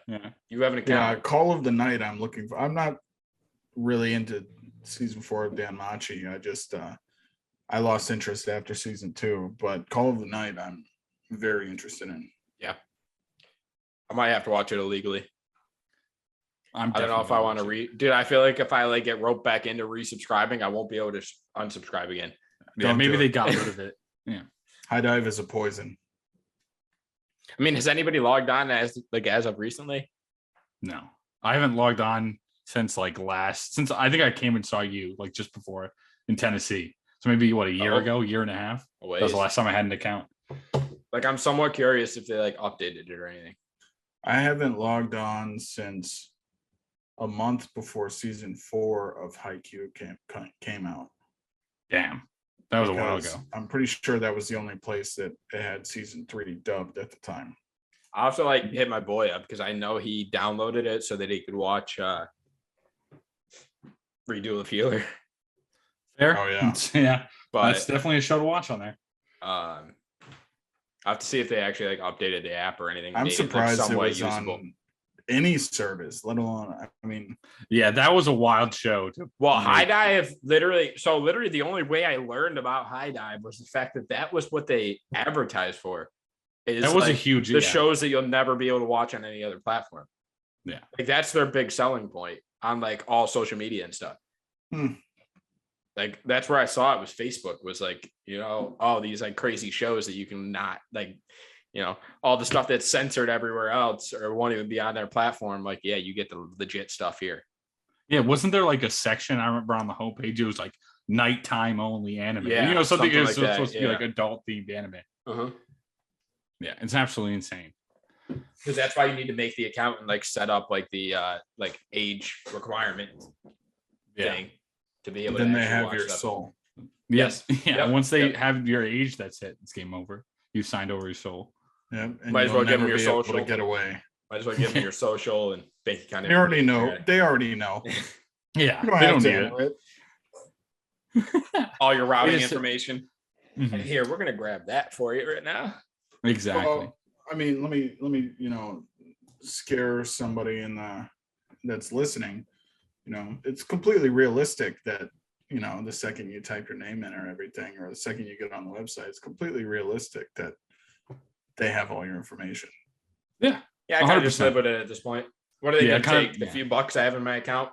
you have an account. Yeah, Call of the Night I'm looking for. I'm not really into season 4 of Dan Machi. I just I lost interest after season 2, but Call of the Night I'm very interested in. Yeah. I might have to watch it illegally. I don't know if I want to dude, I feel like if I like get roped back into resubscribing, I won't be able to unsubscribe again. Yeah, maybe they got rid of it. Yeah. High Dive is a poison. I mean, has anybody logged on as of recently? No. I haven't logged on since I think I came and saw you like just before in Tennessee. So maybe a year ago, year and a half. That was the last time I had an account. Like, I'm somewhat curious if they like updated it or anything. I haven't logged on since a month before season 4 of Haikyuu came out. Damn. That was a while ago. I'm pretty sure that was the only place that they had season 3 dubbed at the time. I also hit my boy up because I know he downloaded it so that he could watch Redo the Feeler. Fair. Oh yeah. Yeah. But that's definitely a show to watch on there. I have to see if they actually updated the app or anything. I'm surprised it was usable on any service, let alone, I mean, yeah, that was a wild show. Well, High Dive literally the only way I learned about High Dive was the fact that was what they advertised for. That was a huge shows that you'll never be able to watch on any other platform. Yeah, like that's their big selling point on like all social media and stuff. Like that's where I saw it was Facebook was like, all these like crazy shows that you can not like, all the stuff that's censored everywhere else or won't even be on their platform. Like, yeah, you get the legit stuff here. Yeah. Wasn't there like a section I remember on the homepage? It was like nighttime only anime. Yeah. Something is like supposed to be like adult themed anime. Uh-huh. Yeah. It's absolutely insane. Because that's why you need to make the account and like set up like the like age requirement thing to be able then to they have watch your stuff. soul. Yes. Yeah. Yep. Once they have your age, that's it. It's game over. You signed over your soul. Yeah. Might as well give them your social to get away. Might as well give them your social and bank account. They already know. They already know. Yeah. They don't need it. All your routing information. Mm-hmm. And here, we're gonna grab that for you right now. Exactly. Well, I mean, let me scare somebody that's listening. It's completely realistic that the second you type your name in or everything, or the second you get on the website, it's completely realistic that they have all your information. Yeah. Yeah, I kind of just live with it at this point. What are they gonna take? The few bucks I have in my account?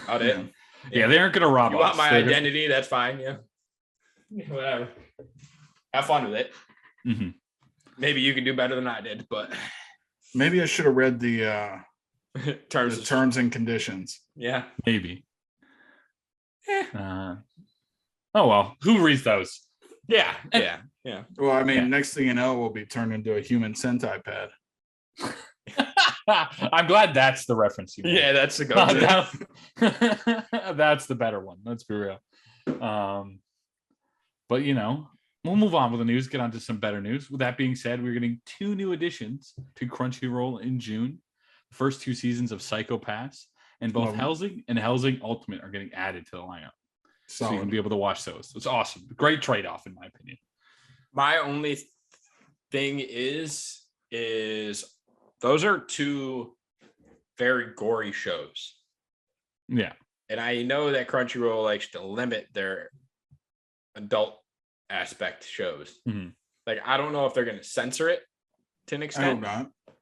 Out it. Yeah, they aren't gonna rob us. You want my identity? That's fine. Yeah. Whatever. Have fun with it. Mm-hmm. Maybe you can do better than I did, but maybe I should have read the terms and conditions. Yeah, maybe. Oh well, who reads those? Yeah. Well, I mean, next thing you know, we'll be turned into a human Sentai pad. I'm glad that's the reference you made. Yeah, that's the go-to. That's the better one. Let's be real. But we'll move on with the news, get on to some better news. With that being said, we're getting 2 new additions to Crunchyroll in June. The first 2 seasons of Psycho Pass and both Hellsing and Hellsing Ultimate are getting added to the lineup. So you can be able to watch those. It's awesome. Great trade-off, in my opinion. My only thing is those are two very gory shows. Yeah. And I know that Crunchyroll likes to limit their adult aspect shows. Mm-hmm. Like, I don't know if they're going to censor it to an extent. I hope not.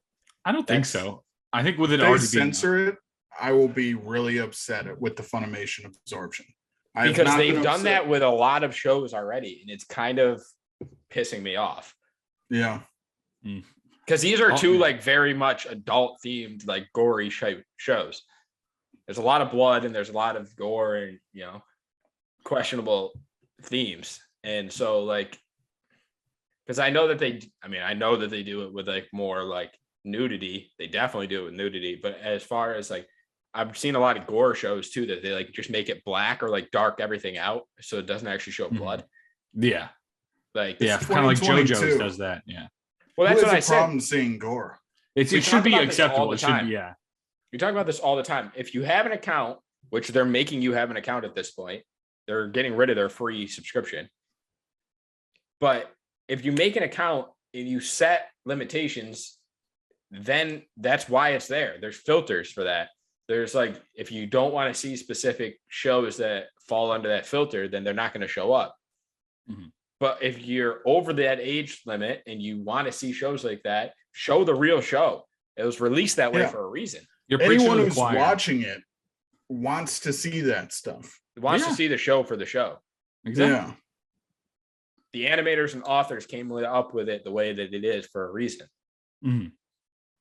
I don't think so. I think with it If they already censor it, I will be really upset with the Funimation absorption. Because they've done that with a lot of shows already, and it's kind of pissing me off. Yeah. Because these are two like very much adult themed, like gory shows. There's a lot of blood and there's a lot of gore and, you know, questionable themes. And so like, because I know that they do it with like more like nudity. They definitely do it with nudity. But as far as like, I've seen a lot of gore shows too, that they like just make it black or like dark everything out. So it doesn't actually show blood. Yeah. Like, yeah, kind of like JoJo's does that. Yeah. Well, that's what I said. Problem seeing gore. It should be acceptable. It should be, yeah. We talk about this all the time. If you have an account, which they're making you have an account at this point, they're getting rid of their free subscription. But if you make an account and you set limitations, then that's why it's there. There's filters for that. There's like, if you don't want to see specific shows that fall under that filter, then they're not going to show up. Mm-hmm. But if you're over that age limit and you want to see shows like that, show the real show. It was released that way for a reason. Anyone who's watching it wants to see that stuff. Wants to see the show for the show. Exactly. Yeah. The animators and authors came up with it the way that it is for a reason. Mm-hmm.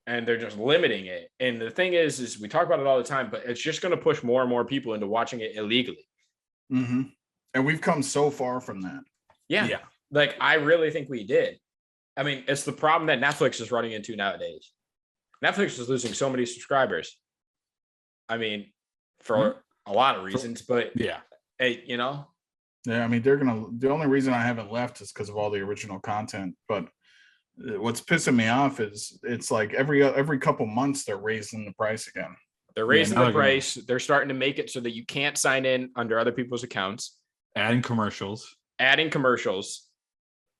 And they're just limiting it. And the thing is we talk about it all the time, but it's just going to push more and more people into watching it illegally. Mm-hmm. And we've come so far from that. Yeah. Like, I really think we did. I mean, it's the problem that Netflix is running into nowadays. Netflix is losing so many subscribers. I mean, for a lot of reasons, but hey, you know. Yeah, I mean, the only reason I haven't left is because of all the original content. But what's pissing me off is it's like every couple months they're raising the price again. They're raising the price. They're starting to make it so that you can't sign in under other people's accounts. Adding commercials.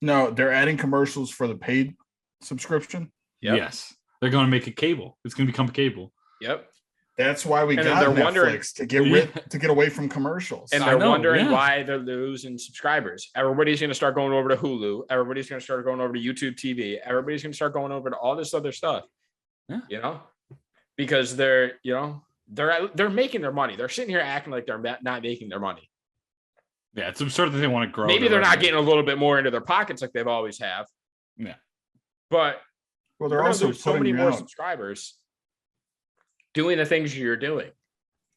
No, they're adding commercials for the paid subscription. Yep. Yes. They're going to make it cable. It's going to become cable. Yep. That's why we got Netflix to get away from commercials. And they're wondering why they're losing subscribers. Everybody's going to start going over to Hulu. Everybody's going to start going over to YouTube TV. Everybody's going to start going over to all this other stuff. Yeah. You know, because they're making their money. They're sitting here acting like they're not making their money. Yeah, it's absurd that they want to grow. Maybe they're not getting a little bit more into their pockets like they've always have. Yeah. But they're also putting so many more subscribers doing the things you're doing.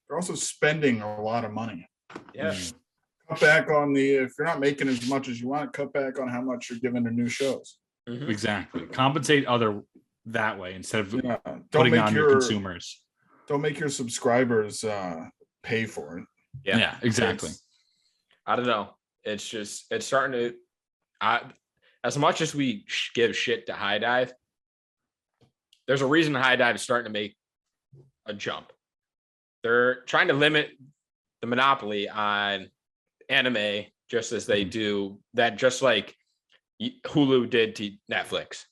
They're also spending a lot of money. Yeah. Cut back on if you're not making as much as you want, cut back on how much you're giving to new shows. Mm-hmm. Exactly. Compensate that way instead of putting on your consumers. Don't make your subscribers pay for it. Yeah, exactly. I don't know. It's starting to, as much as we give shit to High Dive, there's a reason High Dive is starting to make a jump. They're trying to limit the monopoly on anime just as they do that, just like Hulu did to Netflix.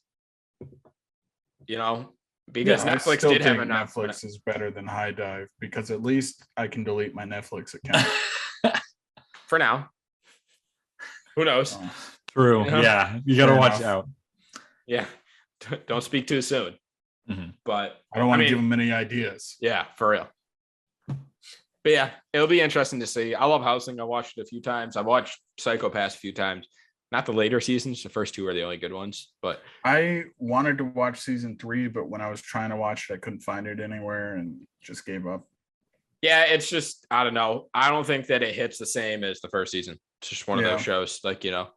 You know, because Netflix did have enough. Netflix is better than High Dive because at least I can delete my Netflix account. For now. Who knows? True. You know? Yeah. You got to watch out. Yeah. Don't speak too soon. Mm-hmm. But I don't want to give them any ideas. Yeah, for real. But yeah, it'll be interesting to see. I love Housing. I watched it a few times. I've watched Psycho Pass a few times. Not the later seasons. The first two are the only good ones. But I wanted to watch season 3, but when I was trying to watch it, I couldn't find it anywhere and just gave up. Yeah, it's just, I don't know. I don't think that it hits the same as the first season. It's just one of those shows. Like, you know,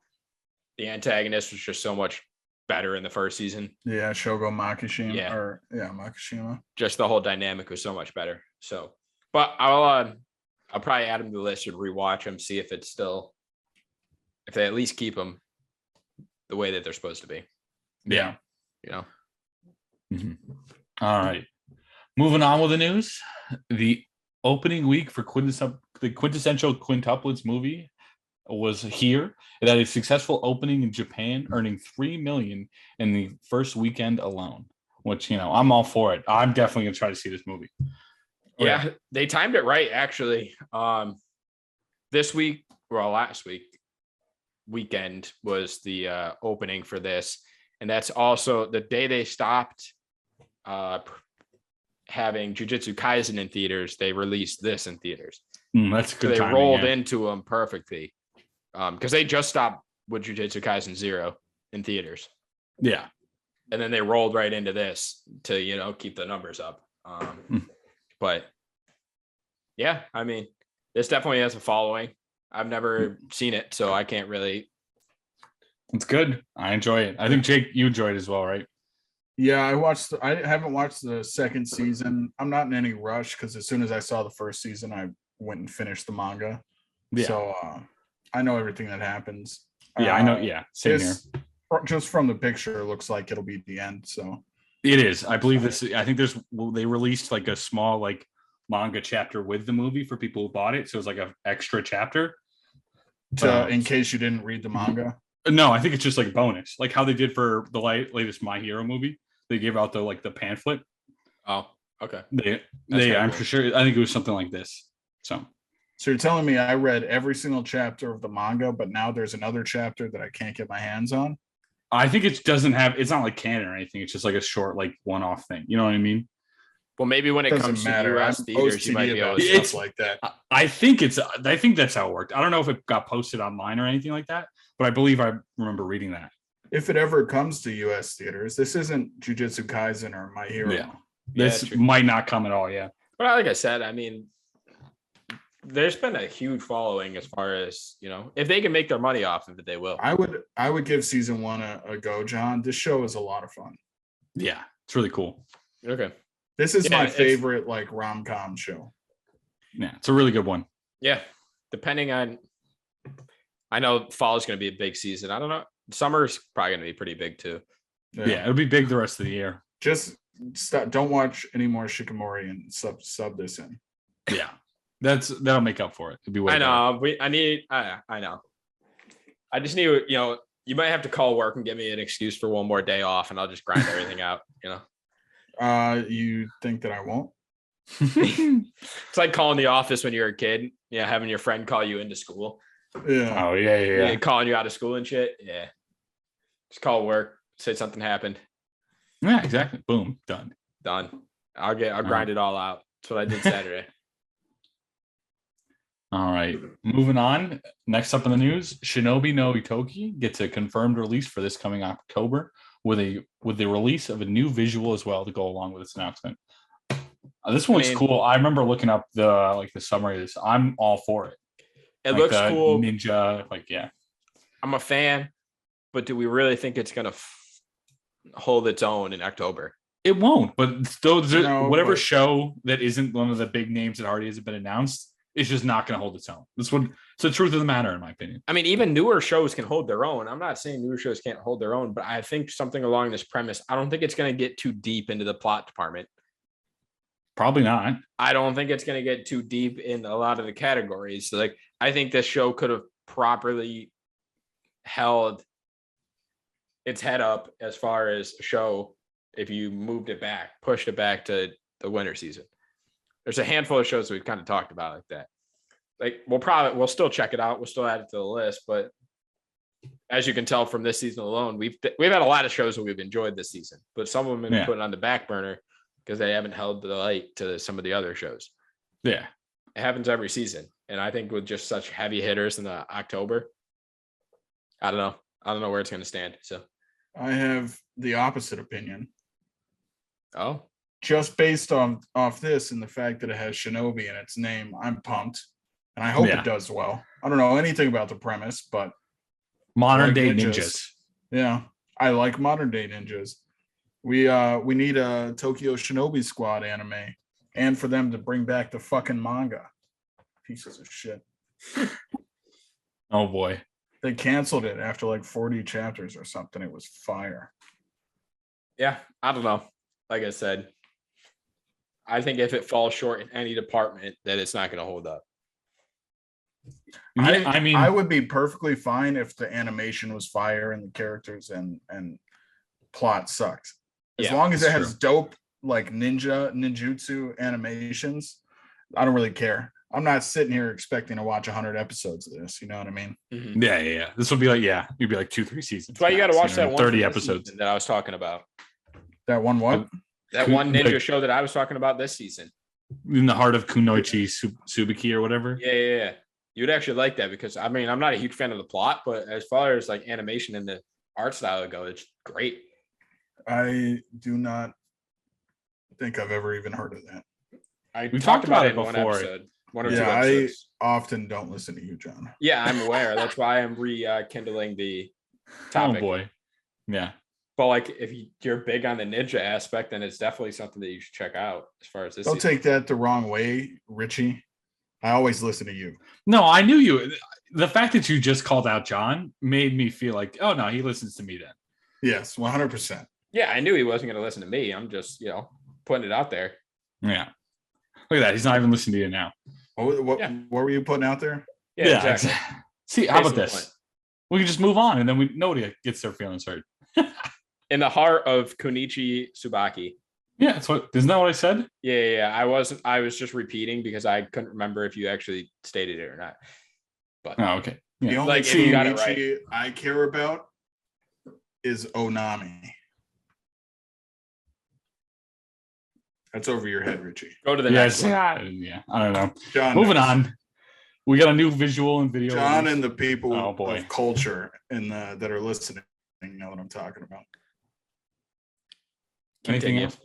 the antagonist was just so much better in the first season. Yeah, Shogo Makishima. Makishima. Just the whole dynamic was so much better. So, but I'll probably add him to the list and rewatch him, see if it's still, if they at least keep them the way that they're supposed to be. Yeah. You know? Mm-hmm. All right. Moving on with the news. The opening week for the quintessential quintuplets movie, was here. It had a successful opening in Japan, earning $3 million in the first weekend alone. Which, I'm all for it. I'm definitely gonna try to see this movie. Yeah, they timed it right actually. This week, well, last weekend was the opening for this, and that's also the day they stopped having Jujutsu Kaisen in theaters. They released this in theaters. That's good. So they timing, rolled into them perfectly because they just stopped with Jujutsu Kaisen 0 in theaters. Yeah, and then they rolled right into this to keep the numbers up. But yeah, I mean, this definitely has a following. I've never seen it, so I can't really. It's good. I enjoy it. I think Jake, you enjoyed it as well, right? Yeah, I haven't watched the second season. I'm not in any rush because as soon as I saw the first season, I went and finished the manga. Yeah. So I know everything that happens. Yeah, I know. Yeah, same here. Just from the picture, it looks like it'll be the end. So it is. I believe this. I think they released like a small manga chapter with the movie for people who bought it. So it's like an extra chapter. In case you didn't read the manga. No, I think it's just like a bonus, like how they did for the latest My Hero movie. They gave out the pamphlet. Oh, okay. I'm for sure. I think it was something like this. So you're telling me I read every single chapter of the manga, but now there's another chapter that I can't get my hands on? I think it doesn't have. It's not like canon or anything. It's just like a short, one-off thing. You know what I mean? Well, maybe when it comes to US theaters, you might be able to stuff like that. I think that's how it worked. I don't know if it got posted online or anything like that, but I believe I remember reading that. If it ever comes to US theaters, this isn't Jujutsu Kaisen or My Hero. Yeah. This might not come at all, yeah. But like I said, I mean, there's been a huge following as far as, if they can make their money off of it, they will. I would give season 1 a go, John. This show is a lot of fun. Yeah, it's really cool. Okay. This is my favorite rom-com show. Yeah, it's a really good one. Yeah. Depending on, I know fall is going to be a big season. I don't know. Summer's probably going to be pretty big too. Yeah, it'll be big the rest of the year. Just don't watch any more Shikamori and sub this in. Yeah. That'll make up for it. It'll be way I know. I know. I just need, you might have to call work and give me an excuse for one more day off and I'll just grind everything out, You think that I won't? It's like calling the office when you're a kid, having your friend call you into school. Yeah. Oh, yeah. Calling you out of school and shit. Yeah. Just call work, say something happened. Yeah, exactly. Boom. Done. I'll grind it all out. That's what I did Saturday. All right. Moving on. Next up in the news, Shinobi no Itoki gets a confirmed release for this coming October with the release of a new visual as well to go along with this announcement. This one's cool. I remember looking up the summary of this. I'm all for it. It looks cool. Ninja, I'm a fan, but do we really think it's gonna hold its own in October? It won't. But still, whatever show that isn't one of the big names that already hasn't been announced is just not going to hold its own. It's the truth of the matter, in my opinion. I mean, even newer shows can hold their own. I'm not saying newer shows can't hold their own, but I think something along this premise. I don't think it's going to get too deep into the plot department. Probably not. I don't think it's going to get too deep in a lot of the categories. I think this show could have properly held its head up as far as a show if you pushed it back to the winter season. There's a handful of shows that we've kind of talked about like that. We'll still check it out. We'll still add it to the list, but as you can tell from this season alone, we've had a lot of shows that we've enjoyed this season, but some of them have been put on the back burner because they haven't held the light to some of the other shows. Yeah. It happens every season. And I think with just such heavy hitters in the October, I don't know where it's going to stand. So I have the opposite opinion. Oh, just based off this and the fact that it has Shinobi in its name, I'm pumped. And I hope it does well. I don't know anything about the premise, but modern day ninjas. Yeah. I like modern day ninjas. We need a Tokyo Shinobi Squad anime and for them to bring back the fucking manga. Pieces of shit. Oh boy. They canceled it after 40 chapters or something. It was fire. Yeah, I don't know. Like I said, I think if it falls short in any department, that it's not going to hold up. I would be perfectly fine if the animation was fire and the characters and plot sucked. As long as it has dope like ninjutsu animations, I don't really care. I'm not sitting here expecting to watch 100 episodes of this. You know what I mean? Mm-hmm. Yeah. This would be like, you'd be like 2-3 seasons. That's why you got to watch that one 30 episodes that I was talking about. That one what? That one ninja show that I was talking about this season. In the heart of Kunoichi Tsubaki or whatever. Yeah. You'd actually like that because I mean I'm not a huge fan of the plot, but as far as like animation and the art style go, it's great. I do not think I've ever even heard of that. We talked about it in one episode. One or two episodes. I often don't listen to you, John. Yeah, I'm aware. That's why I'm rekindling the topic. Oh boy. Yeah. But like if you're big on the ninja aspect, then it's definitely something that you should check out as far as this. Don't take that the wrong way, Richie. I always listen to you. No, I knew you. The fact that you just called out John made me feel like, oh no, he listens to me then. Yes, 100%. Yeah, I knew he wasn't going to listen to me. I'm just, putting it out there. Yeah. Look at that. He's not even listening to you now. What were you putting out there? Yeah, exactly. See, how about this? We can just move on and then nobody gets their feelings hurt. In the heart of Kunichi Tsubaki. Yeah, isn't that what I said? Yeah. I was just repeating because I couldn't remember if you actually stated it or not. But okay. Yeah. The only Kunichi I care about is Onami. That's over your head, Richie. Go to the next one. Yeah, I don't know. John Moving on. We got a new visual and video. John and the people of culture that are listening know what I'm talking about. Anything else?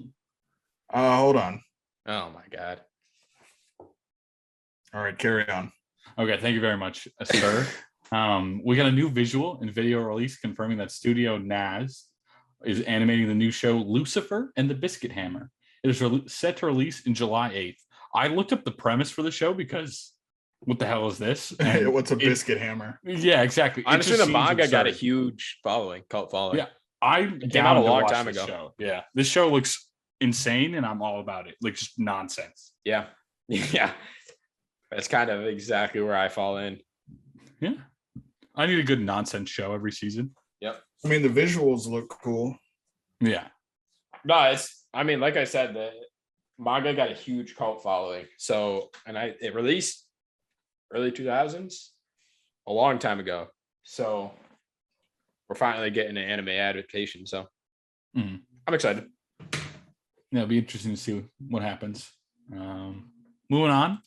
Hold on. Oh my God. All right, carry on. Okay, thank you very much, sir. We got a new visual and video release confirming that Studio Naz is animating the new show Lucifer and the Biscuit Hammer. It is set to release in July 8th. I looked up the premise for the show because what the hell is this? What's a biscuit hammer? Yeah, exactly. Honestly, the manga got a huge cult following. Yeah, I came out a long time ago. Show. Yeah, this show looks insane, and I'm all about it. Like just nonsense. Yeah. That's kind of exactly where I fall in. Yeah, I need a good nonsense show every season. Yep. I mean, the visuals look cool. Yeah. No, like I said, the manga got a huge cult following. So, it released early 2000s, a long time ago. So we're finally getting an anime adaptation. So I'm excited. Yeah, it'll be interesting to see what happens. Moving on,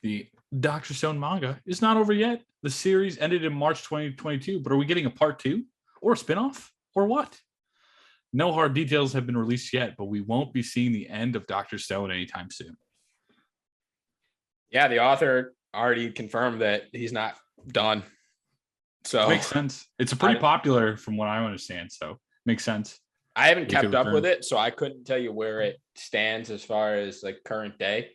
the Dr. Stone manga is not over yet. The series ended in March 2022, but are we getting a part 2 or a spinoff or what? No hard details have been released yet, but we won't be seeing the end of Dr. Stone anytime soon. Yeah, the author already confirmed that he's not done. So makes sense. It's pretty popular from what I understand, so makes sense. I haven't kept up with it, so I couldn't tell you where it stands as far as like current day,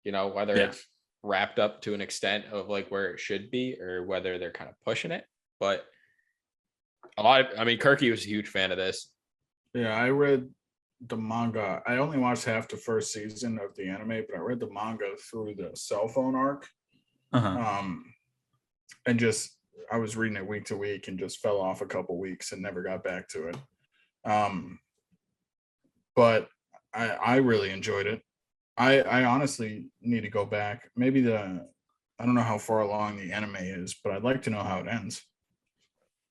whether it's wrapped up to an extent of like where it should be or whether they're kind of pushing it. But Kirky was a huge fan of this. Yeah, I read the manga. I only watched half the first season of the anime, but I read the manga through the cell phone arc. And just I was reading it week to week and just fell off a couple weeks and never got back to it. But I really enjoyed it. I honestly need to go back. Maybe I don't know how far along the anime is, but I'd like to know how it ends.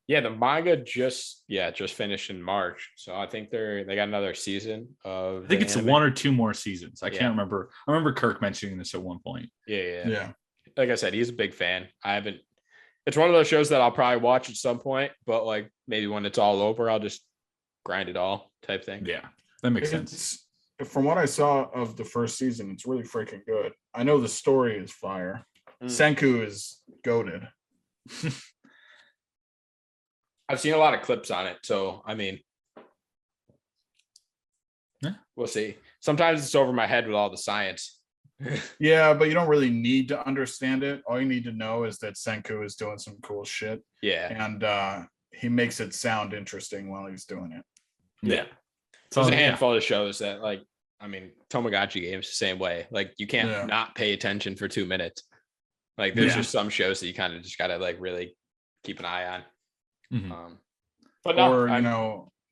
Yeah, the manga just finished in March, so I think they got another season of. I think it's 1 or 2 more seasons. I can't remember. I remember Kirk mentioning this at one point. Yeah. Like I said, he's a big fan. It's one of those shows that I'll probably watch at some point, but like maybe when it's all over, I'll just grind it all type thing. Yeah, that makes sense. From what I saw of the first season, it's really freaking good. I know the story is fire. Senku is goated. I've seen a lot of clips on it, so we'll see. Sometimes it's over my head with all the science. Yeah, but you don't really need to understand it. All you need to know is that Senku is doing some cool shit. Yeah. And he makes it sound interesting while he's doing it. Yeah. There's a handful of shows that Tamagotchi games the same way. Like you can't not pay attention for 2 minutes. Like there's just some shows that you kind of just gotta like really keep an eye on. Mhm. But no,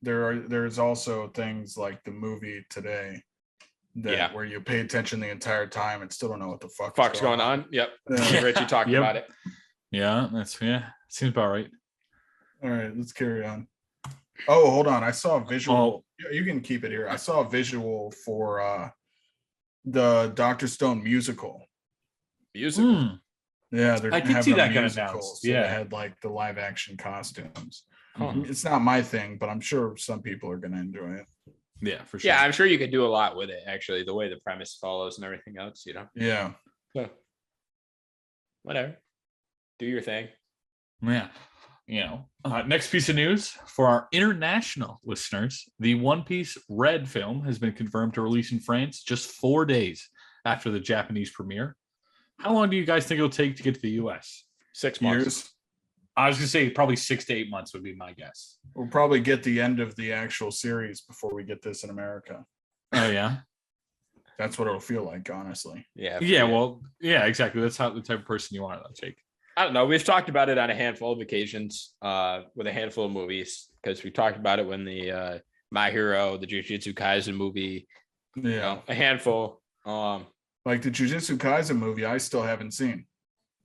or there's also things like the movie today that where you pay attention the entire time and still don't know what the fuck's going on. Yep. Richie talked about it. Yeah, seems about right. All right, let's carry on. Oh, hold on. I saw a visual. You can keep it here. I saw a visual for the Dr. Stone musical. Musical. Yeah, they're I did see that kind of announced. So they had like the live action costumes. Huh. It's not my thing, but I'm sure some people are going to enjoy it. Yeah, for sure. Yeah, I'm sure you could do a lot with it, actually, the way the premise follows and everything else, you know? Yeah. So, whatever. Do your thing. Yeah. Next piece of news for our international listeners, the One Piece Red film has been confirmed to release in France just 4 days after the Japanese premiere. How long do you guys think it'll take to get to the US? 6 months. Years. I was going to say probably 6 to 8 months would be my guess. We'll probably get the end of the actual series before we get this in America. Oh, yeah? That's what it'll feel like, honestly. Yeah. Yeah, well, yeah, exactly. That's how the type of person you want to take. I don't know. We've talked about it on a handful of occasions with a handful of movies because we talked about it when the My Hero, the Jujutsu Kaisen movie, a handful. Like the Jujutsu Kaisen movie, I still haven't seen.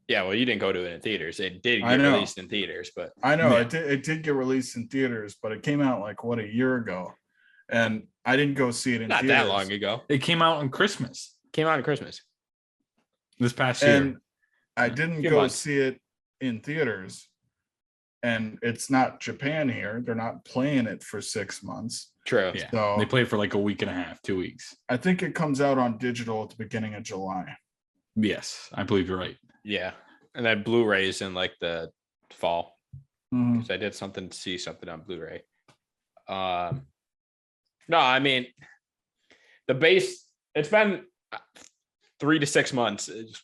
Yeah, well, you didn't go to it in theaters. It did get released in theaters, but I know it did get released in theaters, but it came out like a year ago, and I didn't go see it in not theaters. that long ago. It came out on Christmas. This past year. And I didn't go see it in theaters, and it's not Japan here. They're not playing it for 6 months. True. Yeah. So they play for like a week and a half, 2 weeks. I think it comes out on digital at the beginning of July. Yes, I believe you're right. Yeah. And then Blu-rays in like the fall. Mhm. Because I did see something on Blu-ray. No, I mean the base, it's been 3 to 6 months is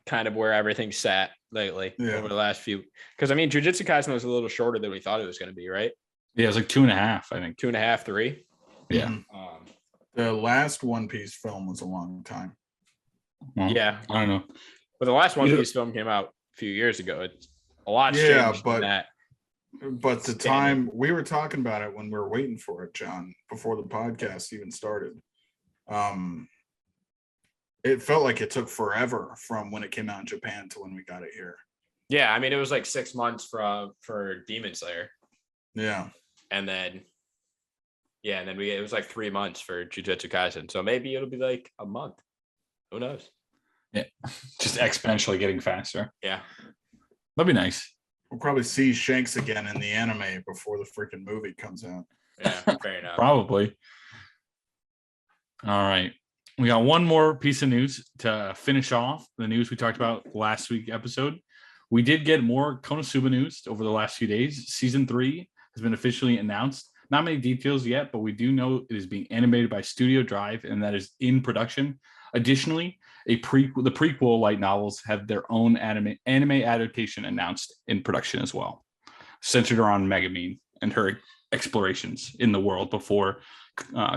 kind of where everything's sat lately over the last few. Because I mean, Jujutsu Kaisen was a little shorter than we thought it was going to be, right? Yeah, it was like 2.5, I think. 2.5, 3. Yeah. The last One Piece film was a long time. Well, yeah. I don't know. But the last One Piece film came out a few years ago. It's a lot changed but than that. But the time we were talking about it when we were waiting for it, John, before the podcast even started, it felt like it took forever from when it came out in Japan to when we got it here. Yeah, I mean, it was like 6 months for Demon Slayer. Yeah. And then it was like 3 months for Jujutsu Kaisen. So maybe it'll be like a month. Who knows? Yeah. Just exponentially getting faster. Yeah. That'd be nice. We'll probably see Shanks again in the anime before the freaking movie comes out. Yeah, fair enough. Probably. All right. We got one more piece of news to finish off the news we talked about last week's episode. We did get more Konosuba news over the last few days. Season 3 has been officially announced. Not many details yet, but we do know it is being animated by Studio Drive and that is in production. Additionally, the prequel light novels have their own anime adaptation announced in production as well, centered around Megumin and her explorations in the world before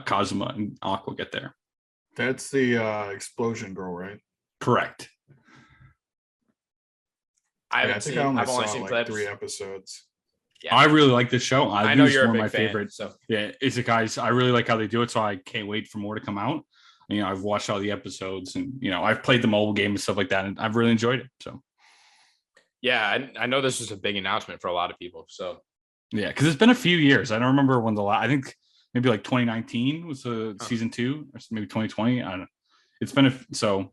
Kazuma and Aqua get there. That's the explosion girl, right? Correct. I think I only saw like clips. 3 episodes. Yeah. I really like this show. I know you're one a big of my fan, favorites. So yeah, guys. I really like how they do it, so I can't wait for more to come out. I've watched all the episodes, and I've played the mobile game and stuff like that, and I've really enjoyed it. So, yeah, I know this is a big announcement for a lot of people. So, yeah, because it's been a few years. I don't remember when I think maybe like 2019 was season 2, or maybe 2020. I don't know. It's been so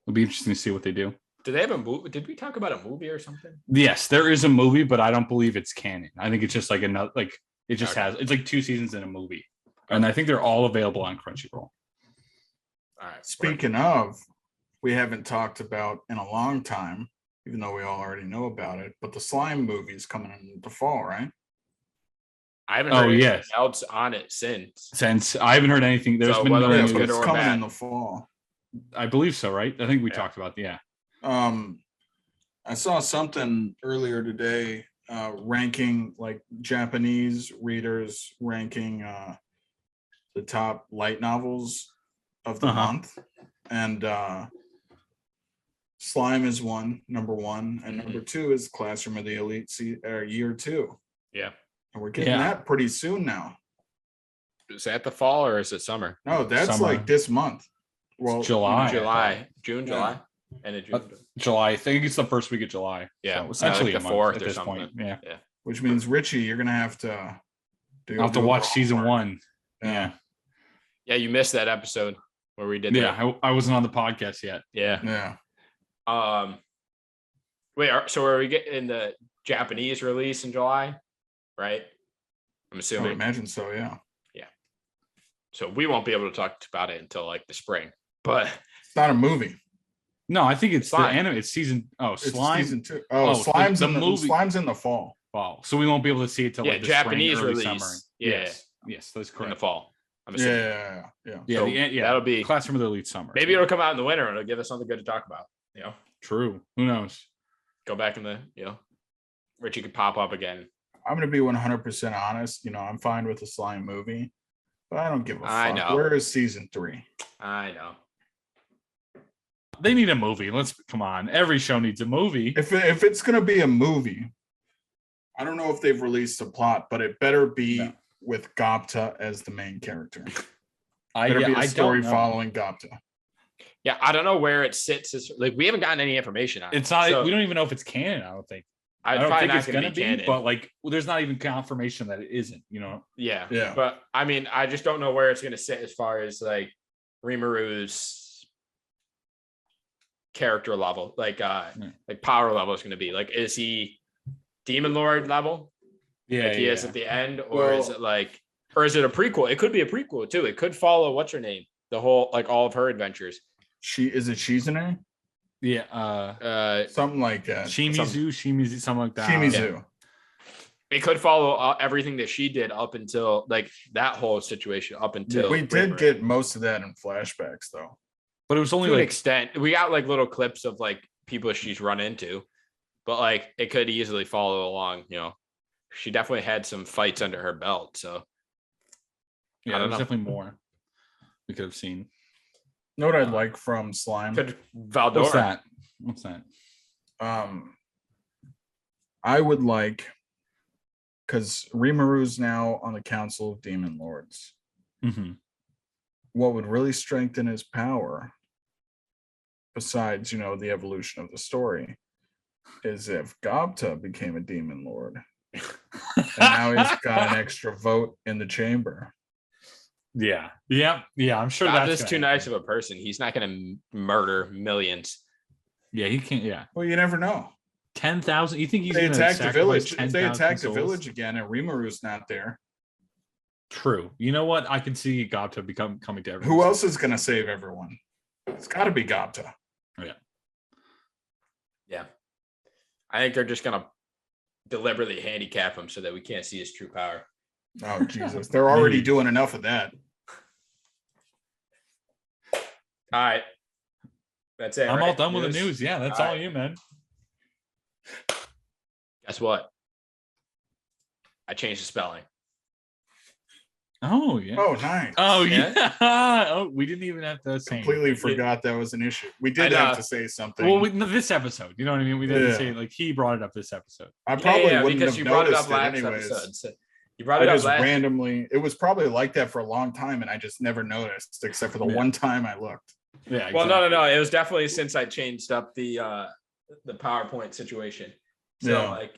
it'll be interesting to see what they do. Do they have a movie? Did we talk about a movie or something? Yes, there is a movie, but I don't believe it's canon. I think it's just like another, like it just has, it's like 2 seasons in a movie. And I think they're all available on Crunchyroll. All right. Speaking of, we haven't talked about in a long time, even though we all already know about it, but the Slime movie is coming in the fall, right? I haven't heard anything else on it since. I haven't heard anything. There's been no news. It's coming in the fall. I believe so, right? I think we talked about I saw something earlier today ranking like Japanese readers ranking the top light novels of the month, and Slime is number one, and number two is Classroom of the Elite year 2. Yeah. And we're getting that pretty soon now. Is that the fall or is it summer? No, that's summer. like this month. Well, July. June. End of June. July. I think it's the first week of July. Yeah. So essentially like the 4th at or this something. point. Yeah. Which means, Richie, you're going to have to I'll have to watch season 1. Yeah. Yeah, you missed that episode where we did that. I wasn't on the podcast yet. Yeah. Wait, so are we getting the Japanese release in July? Right? I'm I would assuming. imagine so, yeah. So we won't be able to talk about it until like the spring. But it's not a movie. No, I think it's Slime. the anime. It's season. It's Slime. season 2. Slime's the in the movie. Slime's in the fall. Wow. So we won't be able to see it till like the Japanese spring, early release. summer. Yeah. Yes, that's in correct. the fall. I'm assuming. Yeah. So that'll be Classroom of the Elite summer. Maybe it'll come out in the winter and it'll give us something good to talk about. True. Who knows? Go back in the Richie could pop up again. I'm going to be 100% honest. I'm fine with the Slime movie, but I don't give a fuck. I know. Where is season 3? I know. They need a movie. Come on. Every show needs a movie. If it's going to be a movie, I don't know if they've released a plot, but it better be with Gopta as the main character. Better be a story following Gopta. Yeah, I don't know where it sits. Like we haven't gotten any information on it. It's not. So we don't even know if it's canon. I don't think. I don't think it's going to be canon. but like, there's not even confirmation that it isn't. Yeah. But I mean, I just don't know where it's going to sit as far as like Rimaru's character level, like power level is going to be. Like, is he Demon Lord level? Yeah, he is at the end, or is it like, or is it a prequel? It could be a prequel too. It could follow what's her name, the whole like all of her adventures. Shizune? Yeah, something like that. Shimizu, something like that. Shimizu. Yeah. It could follow everything that she did up until like that whole situation up until we did get most of that in flashbacks though. But it was only to an like extent. We got like little clips of like people she's run into, but like it could easily follow along. She definitely had some fights under her belt. So yeah, there's definitely more we could have seen. You know what I'd like from Slime? Valdor. What's that? I would like, because Rimaru's now on the Council of Demon Lords. Mm-hmm. What would really strengthen his power, besides the evolution of the story, is if Gopta became a Demon Lord, and now he's got an extra vote in the chamber. Yeah. I'm sure that's too nice of a person. He's not going to murder millions. Yeah, he can't. Yeah. Well, you never know. 10,000. You think he's they going to attack the village? If they attack souls? the village again, and Rimaru's not there. True. You know what? I can see Gopta coming to everyone. Who else is going to save everyone? It's got to be Gopta. Yeah. I think they're just going to deliberately handicap him so that we can't see his true power. Oh, Jesus. They're already doing enough of that. All right. That's it. I'm all done with the news. Yeah, that's all you, man. Guess what? I changed the spelling. Oh, yeah. Oh, nice. Oh, yeah. Oh, we didn't even have to say. Completely forgot that was an issue. We did have to say something. Well, this episode, you know what I mean? We didn't say, like, he brought it up this episode. I probably wouldn't because have you brought it up noticed last anyways. episode. So you brought it up randomly. It was probably like that for a long time, and I just never noticed, except for the one time I looked. Yeah. Well, no. It was definitely since I changed up the PowerPoint situation. So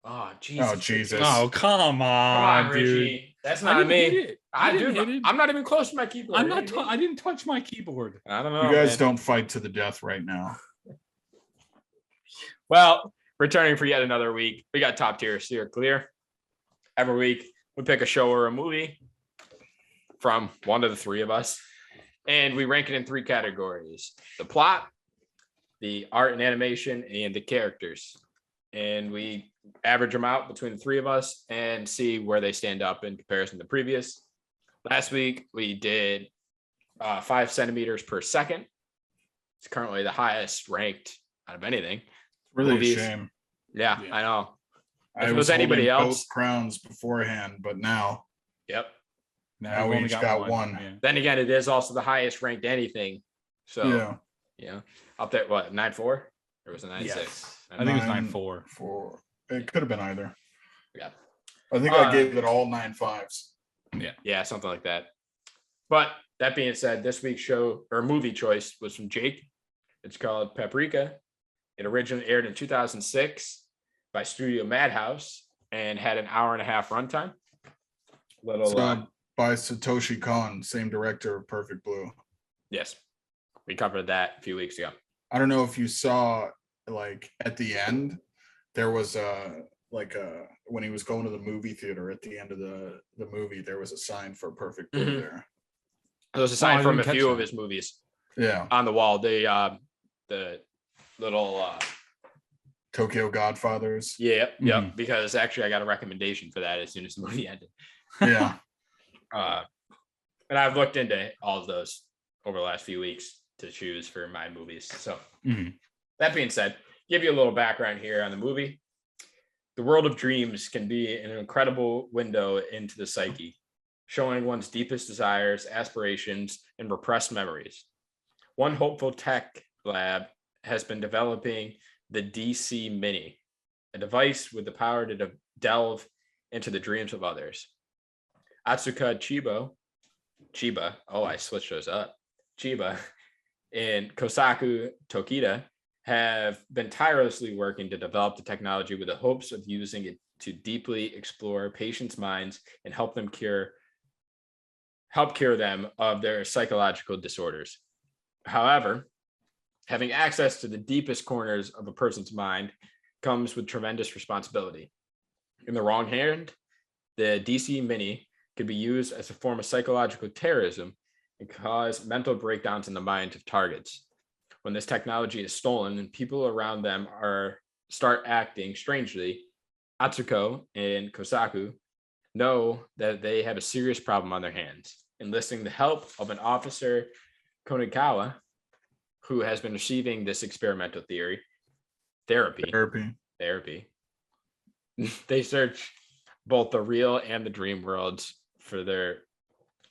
oh Jesus. Oh, come on, Richie. dude. That's not me. I'm not even close to my keyboard. I didn't touch my keyboard. I don't know. You guys don't fight to the death right now. Well, returning for yet another week, we got top tier steer clear. Every week we pick a show or a movie from one of the three of us, and we rank it in 3 categories: the plot, the art and animation, and the characters. And we average them out between the 3 of us and see where they stand up in comparison to previous. Last week we did 5 centimeters per second. It's currently the highest ranked out of anything. Really movies. A shame. Yeah, I know. If I it was anybody else, both crowns beforehand, but now. Yep. Now we each got one. Yeah. Then again, it is also the highest ranked anything. So Yeah, up there. What 9.4? Or was it 9.6? Yes. I think it was 9.4. 4. It could have been either. Yeah. I think I gave it all 9.5s. Yeah, something like that. But that being said, this week's show or movie choice was from Jake. It's called Paprika. It originally aired in 2006 by Studio Madhouse and had an hour and a half runtime. By Satoshi Kon, same director of Perfect Blue. Yes, we covered that a few weeks ago. I don't know if you saw, at the end, there was when he was going to the movie theater at the end of the movie, there was a sign for Perfect Blue there. There was a sign from a few of his movies. Yeah, on the wall. The little Tokyo Godfathers. Yeah, because actually I got a recommendation for that as soon as the movie ended. Yeah. And I've looked into all of those over the last few weeks to choose for my movies. So that being said, give you a little background here on the movie. The world of dreams can be an incredible window into the psyche, showing one's deepest desires, aspirations, and repressed memories. One hopeful tech lab has been developing the DC Mini, a device with the power to delve into the dreams of others. Atsuka Chiba, I switched those up. Chiba and Kosaku Tokita have been tirelessly working to develop the technology with the hopes of using it to deeply explore patients' minds and help cure them of their psychological disorders. However, having access to the deepest corners of a person's mind comes with tremendous responsibility. In the wrong hand, the DC Mini could be used as a form of psychological terrorism and cause mental breakdowns in the minds of targets. When this technology is stolen and people around them start acting strangely, Atsuko and Kosaku know that they have a serious problem on their hands. Enlisting the help of an officer, Konikawa, who has been receiving this experimental therapy. They search both the real and the dream worlds for their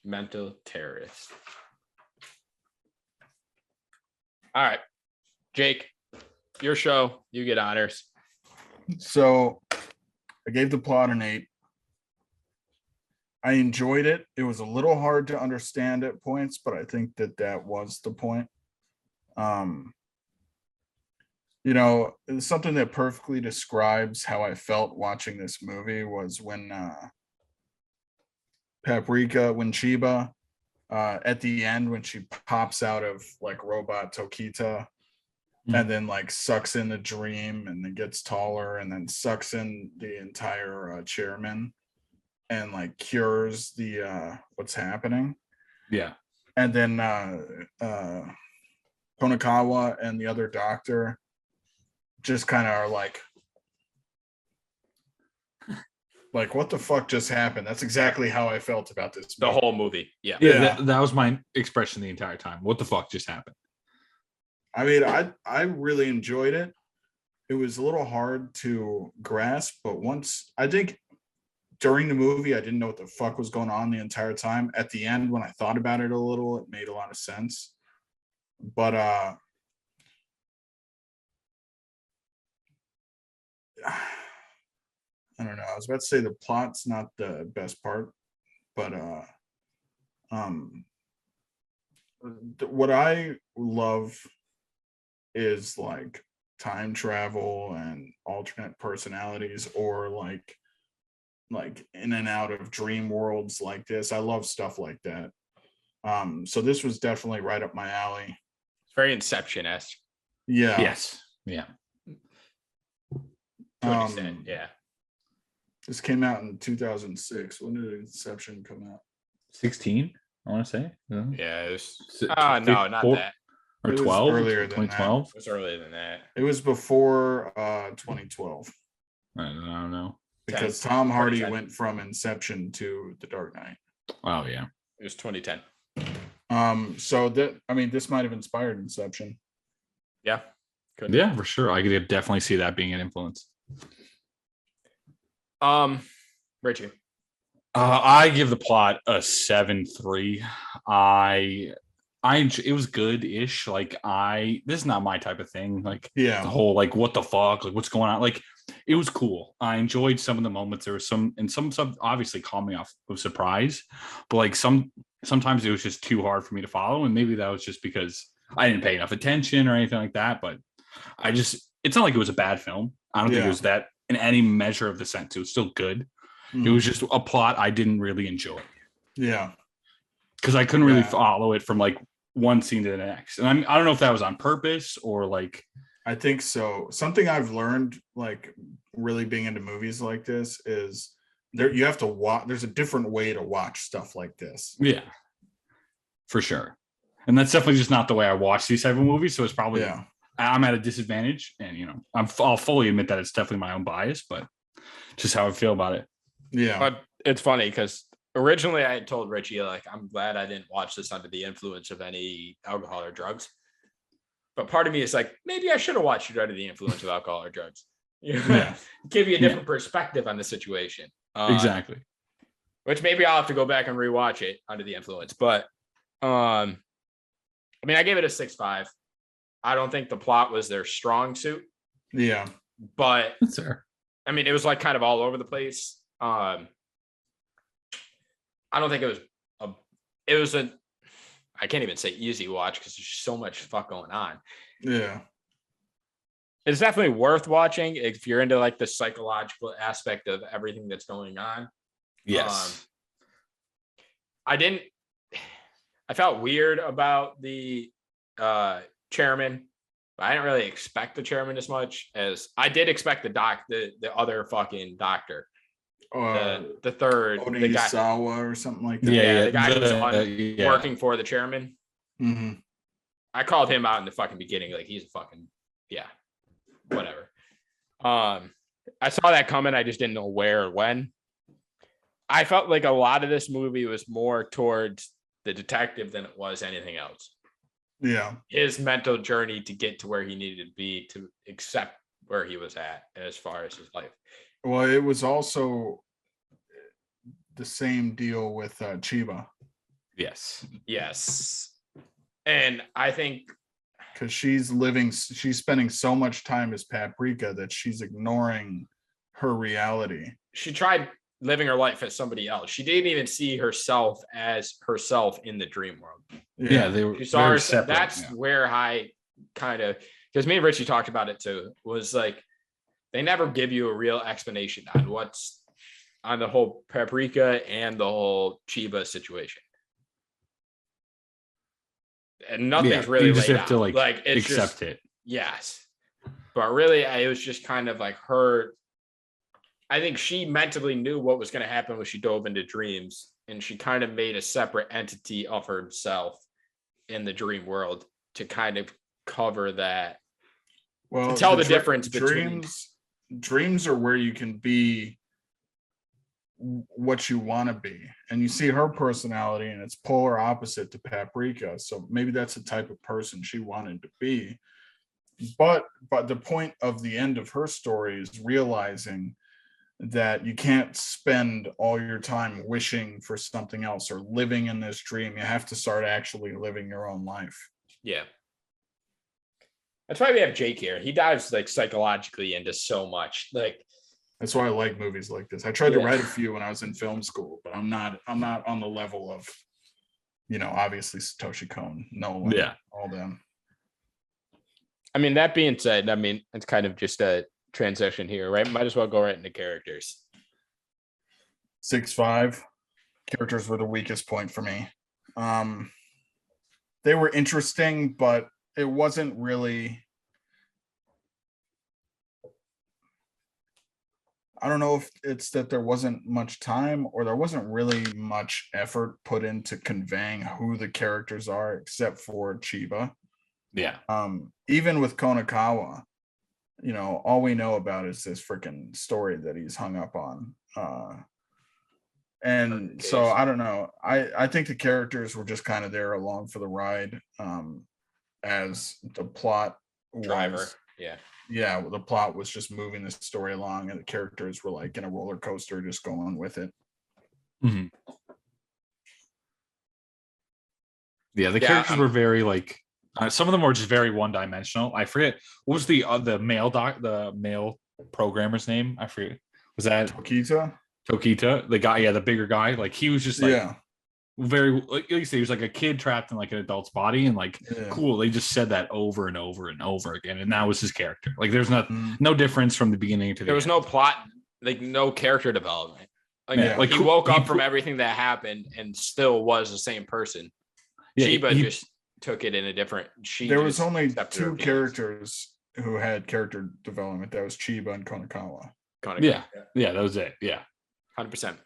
mental terrorists. All right, Jake, your show, you get honors. So I gave the plot an 8. I enjoyed it. It was a little hard to understand at points, but I think that was the point. Something that perfectly describes how I felt watching this movie was when Chiba, at the end, when she pops out of robot Tokita and then sucks in the dream and then gets taller and then sucks in the entire chairman and cures the what's happening. Yeah. And then Konikawa and the other doctor just kind of are what the fuck just happened? That's exactly how I felt about this movie. The whole movie. Yeah. That was my expression the entire time. What the fuck just happened? I mean, I really enjoyed it. It was a little hard to grasp, but I think during the movie, I didn't know what the fuck was going on the entire time. At the end, when I thought about it a little, it made a lot of sense. But I don't know. I was about to say the plot's not the best part, but what I love is time travel and alternate personalities, or like in and out of dream worlds like this. I love stuff like that. So this was definitely right up my alley. It's very Inception-esque. Yeah. Yes. Yeah. To an extent, yeah. This came out in 2006. When did Inception come out? 16, I want to say. Yeah, it was. No, not that. Or 12? Earlier than 2012? It was earlier than that. It was before 2012. I don't know. Because Tom Hardy went from Inception to The Dark Knight. Oh, yeah. It was 2010. So this might have inspired Inception. Yeah. Could. Yeah, for sure. I could definitely see that being an influence. Richie. I give the plot a 7.3. I it was good-ish. Like this is not my type of thing. Like Yeah. the whole like what the fuck, like what's going on. Like it was cool. I enjoyed some of the moments. There was some stuff obviously caught me off of surprise, but like sometimes it was just too hard for me to follow, and maybe that was just because I didn't pay enough attention or anything like that. But it's not like it was a bad film. I don't think it was that in any measure of the sense. It was still good. It was just a plot I didn't really enjoy. Yeah. Because I couldn't really follow it from like one scene to the next. And I don't know if that was on purpose or like. I think so. Something I've learned, like really being into movies like this, is you have to watch. There's a different way to watch stuff like this. Yeah, for sure. And that's definitely just not the way I watch these type of movies. So it's probably, I'm at a disadvantage, and I'll fully admit that it's definitely my own bias, but just how I feel about it. Yeah. But it's funny because originally I had told Richie, like, I'm glad I didn't watch this under the influence of any alcohol or drugs. But part of me is like, maybe I should have watched it under the influence of alcohol or drugs. Give you a different perspective on the situation. Exactly. Which maybe I'll have to go back and rewatch it under the influence. But I mean, I gave it a 6.5. I don't think the plot was their strong suit. Yeah. But that's fair. I mean, it was like kind of all over the place. I don't think it was I can't even say easy watch because there's so much fuck going on. Yeah. It's definitely worth watching if you're into like the psychological aspect of everything that's going on. Yes. I felt weird about the chairman. But I didn't really expect the chairman as much as I did expect the other fucking doctor. The third, the guy, Onisawa or something like that. Yeah, the guy who was working for the chairman. Mm-hmm. I called him out in the fucking beginning, like he's a fucking whatever. I saw that coming. I just didn't know where or when. I felt like a lot of this movie was more towards the detective than it was anything else. Yeah, his mental journey to get to where he needed to be to accept where he was at as far as his life. Well, it was also the same deal with Chiba. Yes. And I think because she's spending so much time as Paprika that she's ignoring her reality. She tried living her life as somebody else. She didn't even see herself as herself in the dream world. Yeah, they were very separate. That's where I kind of, because me and Richie talked about it too, was like they never give you a real explanation on what's on the whole Paprika and the whole Chiba situation. And nothing's really you just laid have out. to like it's accept just, it. Yes. But really, it was just kind of like her. I think she mentally knew what was going to happen when she dove into dreams, and she kind of made a separate entity of herself in the dream world to kind of cover that. Well, to tell the difference between dreams are where you can be what you want to be, and you see her personality and it's polar opposite to Paprika, so maybe that's the type of person she wanted to be. But the point of the end of her story is realizing that you can't spend all your time wishing for something else or living in this dream. You have to start actually living your own life. Yeah. That's why we have Jake here. He dives like psychologically into so much. Like that's why I like movies like this. I tried to write a few when I was in film school, but I'm not on the level of, obviously Satoshi Kon, Nolan, all them. I mean, that being said, it's kind of just a transition here, right? Might as well go right into characters. 6.5. Characters were the weakest point for me. They were interesting, but it wasn't really. I don't know if it's that there wasn't much time or there wasn't really much effort put into conveying who the characters are, except for Chiba. Yeah. Even with Konakawa, all we know about is this freaking story that he's hung up on. And so I don't know. I think the characters were just kind of there along for the ride, as the plot driver. The plot was just moving the story along, and the characters were like in a roller coaster, just going with it. Mm-hmm. Yeah, the characters were very like some of them were just very one-dimensional. I forget what was the male programmer's name. I forget. Was that Tokita, the guy? Yeah, the bigger guy. Like he was just like very like you say, he was like a kid trapped in like an adult's body, and like cool. They just said that over and over and over again, and that was his character. Like there's no difference from the beginning to the There was end. no plot, like no character development. Like he woke up from everything that happened and still was the same person. Chiba just took it in a different. There was only two characters who had character development. That was Chiba and Konakawa. Yeah, that was it. Yeah, 100%.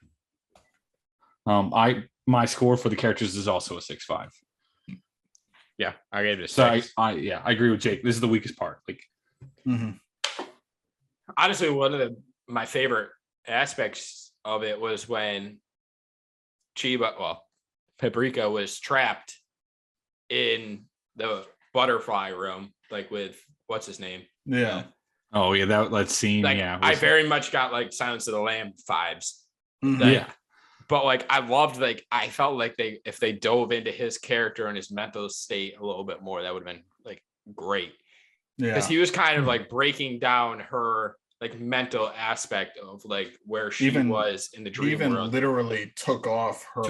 My score for the characters is also a 6.5. Yeah, I gave it a 6. I agree with Jake. This is the weakest part. Like, honestly, one of my favorite aspects of it was when Paprika was trapped in the butterfly room, like with what's his name? Yeah. Oh yeah, that scene. Like, I very much got like Silence of the Lambs vibes. Like, but like I loved, like I felt like if they dove into his character and his mental state a little bit more, that would have been like great. Yeah, because he was kind of like breaking down her like mental aspect of like where she was in the dream world. Literally took off her.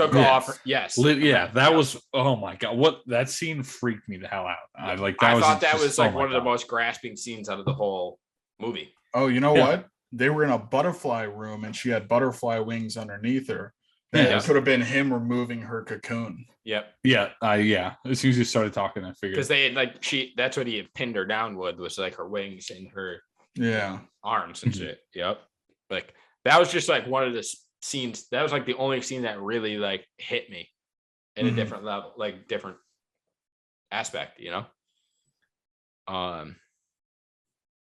Yes. That was, oh my god, what that scene freaked me the hell out. I thought that was like one of the most grasping scenes out of the whole movie. Oh, you know what? They were in a butterfly room and she had butterfly wings underneath her. It could have been him removing her cocoon. Yep. Yeah. As soon as you started talking, I figured because they had like that's what he had pinned her down with, was like her wings and her arms and shit. Yep. Like that was just like one of the scenes. That was like the only scene that really like hit me in a different level, like different aspect, you know?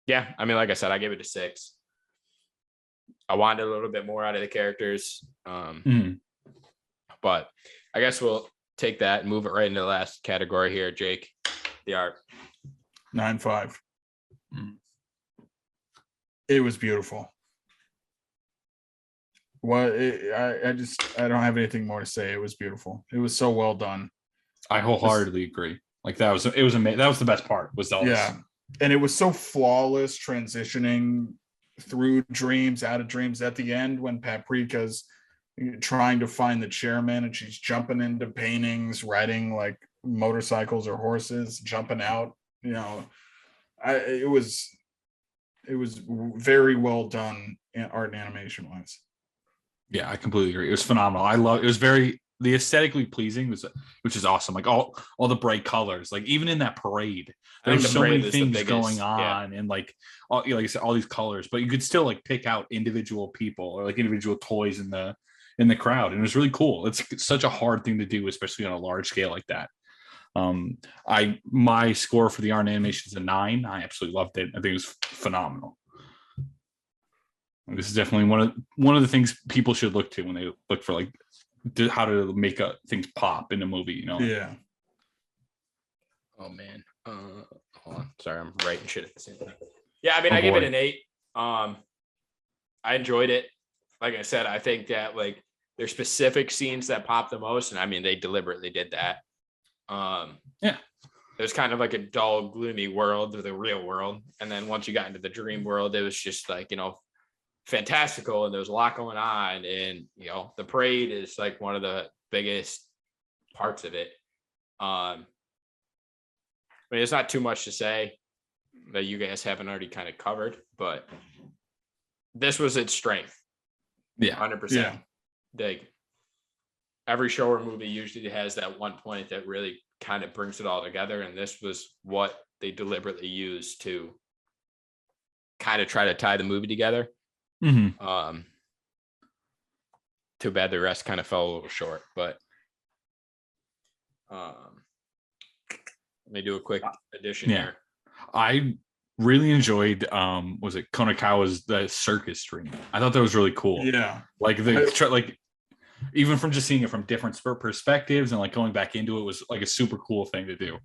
Yeah, I mean, like I said, I gave it a 6. I wanted a little bit more out of the characters. But I guess we'll take that and move it right into the last category here, Jake. The art. 9.5. It was beautiful. I don't have anything more to say. It was beautiful. It was so well done. I wholeheartedly agree. Like it was amazing. That was the best part. Was all this. And it was so flawless transitioning through dreams, out of dreams at the end when Paprika's trying to find the chairman and she's jumping into paintings, riding like motorcycles or horses, jumping out. You know, it was very well done art and animation wise. Yeah, I completely agree. It was phenomenal. It was very the aesthetically pleasing, which is awesome. Like all the bright colors, like even in that parade, there's so many things going on, and like like I said, all these colors, but you could still like pick out individual people or like individual toys in the crowd, and it was really cool. It's such a hard thing to do, especially on a large scale like that. My score for the art and animation is a 9. I absolutely loved it. I think it was phenomenal. This is definitely one of the things people should look to when they look for like how to make things pop in a movie, you know? Yeah. Oh man. Hold on. Sorry, I'm writing shit at the same time. Yeah, I mean, I gave it an 8. I enjoyed it. Like I said, I think that like there's specific scenes that pop the most, and I mean they deliberately did that. It was kind of like a dull, gloomy world of the real world, and then once you got into the dream world, it was just like, you know, fantastical, and there was a lot going on, and you know the parade is like one of the biggest parts of it. I mean, there's not too much to say that you guys haven't already kind of covered, but this was its strength. 100%. Like every show or movie usually has that one point that really kind of brings it all together, and this was what they deliberately used to kind of try to tie the movie together. Too bad the rest kind of fell a little short, but let me do a quick addition here. I really enjoyed was it Konakawa's the circus dream. I thought that was really cool. Like like even from just seeing it from different perspectives and like going back into it was like a super cool thing to do.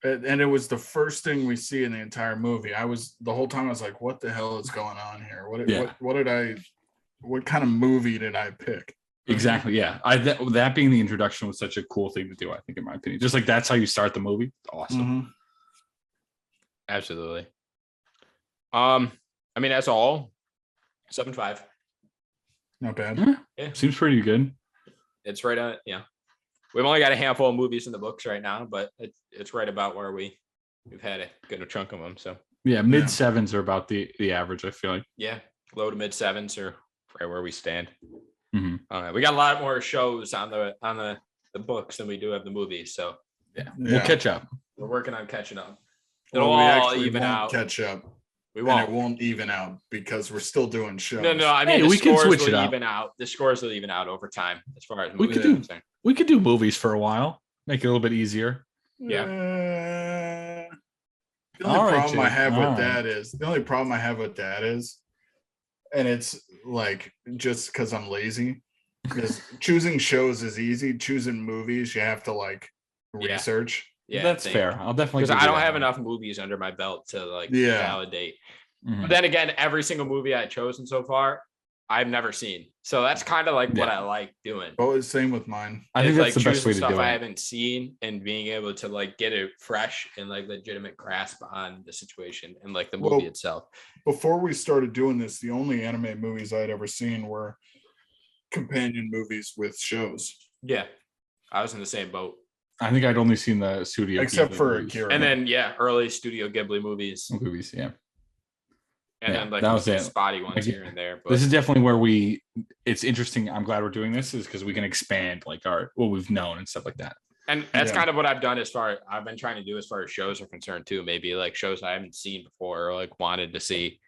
And it was the first thing we see in the entire movie. The whole time I was like, what the hell is going on here? What kind of movie did I pick? Exactly. Yeah. That being the introduction was such a cool thing to do, I think, in my opinion. Just like that's how you start the movie. Awesome. Mhm. Absolutely. I mean, that's all. 7.5. Not bad. Yeah. Seems pretty good. It's right on. Yeah. We've only got a handful of movies in the books right now, but it's right about where we've had a good chunk of them. So yeah, mid sevens are about the average, I feel like. Yeah, low to mid sevens are right where we stand. Mm-hmm. We got a lot more shows on the books than we do have the movies. So we'll catch up. We're working on catching up. It'll all even out. Catch up. We won't. And it won't even out because we're still doing shows. No. I mean, we can switch it up. Even out. The scores will even out over time as far as we could do movies for a while. Make it a little bit easier. Yeah. The only problem I have with that is, and it's like just because I'm lazy, because choosing shows is easy. Choosing movies, you have to like research. Yeah, that's fair. I'll definitely, because I don't have enough movies under my belt to like validate. Mm-hmm. But then again, every single movie I've chosen so far, I've never seen. So that's kind of like what I like doing. Oh, it's same with mine. I think that's like the best way to do it. I haven't seen and being able to like get it fresh and like legitimate grasp on the situation and like the movie itself. Before we started doing this, the only anime movies I'd ever seen were companion movies with shows. Yeah, I was in the same boat. I think I'd only seen the Studio except Ghibli for movies. Akira. And then early Studio Ghibli movies. Yeah. And then like that was spotty ones here and there. But this is definitely where it's interesting. I'm glad we're doing this is because we can expand like what we've known and stuff like that. And that's kind of what I've done I've been trying to do as far as shows are concerned too. Maybe like shows I haven't seen before or like wanted to see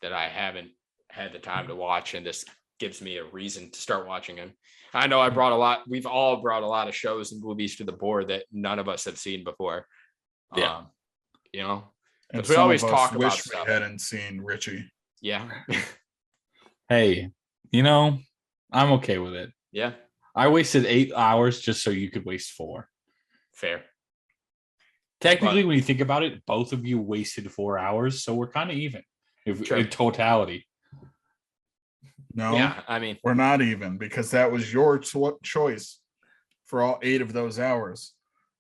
that I haven't had the time to watch. And this gives me a reason to start watching them. I know we've all brought a lot of shows and movies to the board that none of us have seen before. Yeah. And we always talk about wish stuff. We hadn't seen Richie. Yeah. Hey, I'm okay with it. Yeah. I wasted 8 hours just so you could waste 4. Fair. Technically, when you think about it, both of you wasted 4 hours, so we're kind of even in totality. No, I mean, we're not even because that was your choice for all 8 of those hours.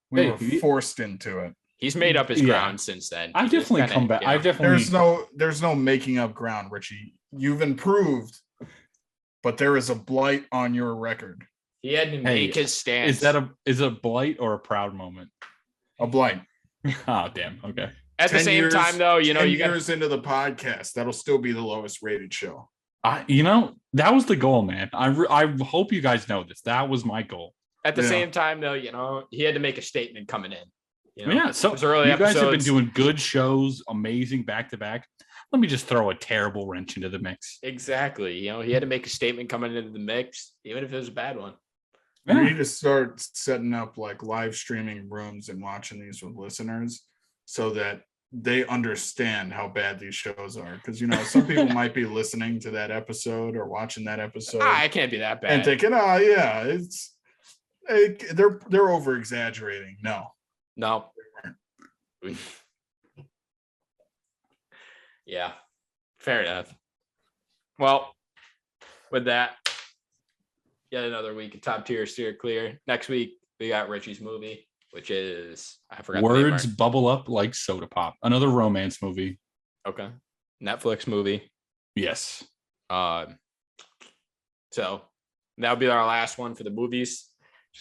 We were forced into it. He's made up his ground since then. I've definitely come back. There's no making up ground, Richie. You've improved, but there is a blight on your record. He had to make his stance. Is it a blight or a proud moment? A blight. Oh, damn. Okay. At the same time, though, you got years into the podcast, that'll still be the lowest rated show. That was the goal, man. I hope you guys know this. That was my goal. At the same time, though, he had to make a statement coming in. So you guys have been doing good shows, amazing back to back. Let me just throw a terrible wrench into the mix. Exactly. He had to make a statement coming into the mix, even if it was a bad one. We need to start setting up like live streaming rooms and watching these with listeners so that they understand how bad these shows are. Because some people might be listening to that episode or watching that episode. It can't be that bad. And thinking, they're over exaggerating. No. Yeah, fair enough. Well, with that, yet another week of top tier steer clear. Next week we got Richie's movie, which is I forgot. Words bubble up like soda pop. Another romance movie. Okay, Netflix movie. Yes. So that'll be our last one for the movies.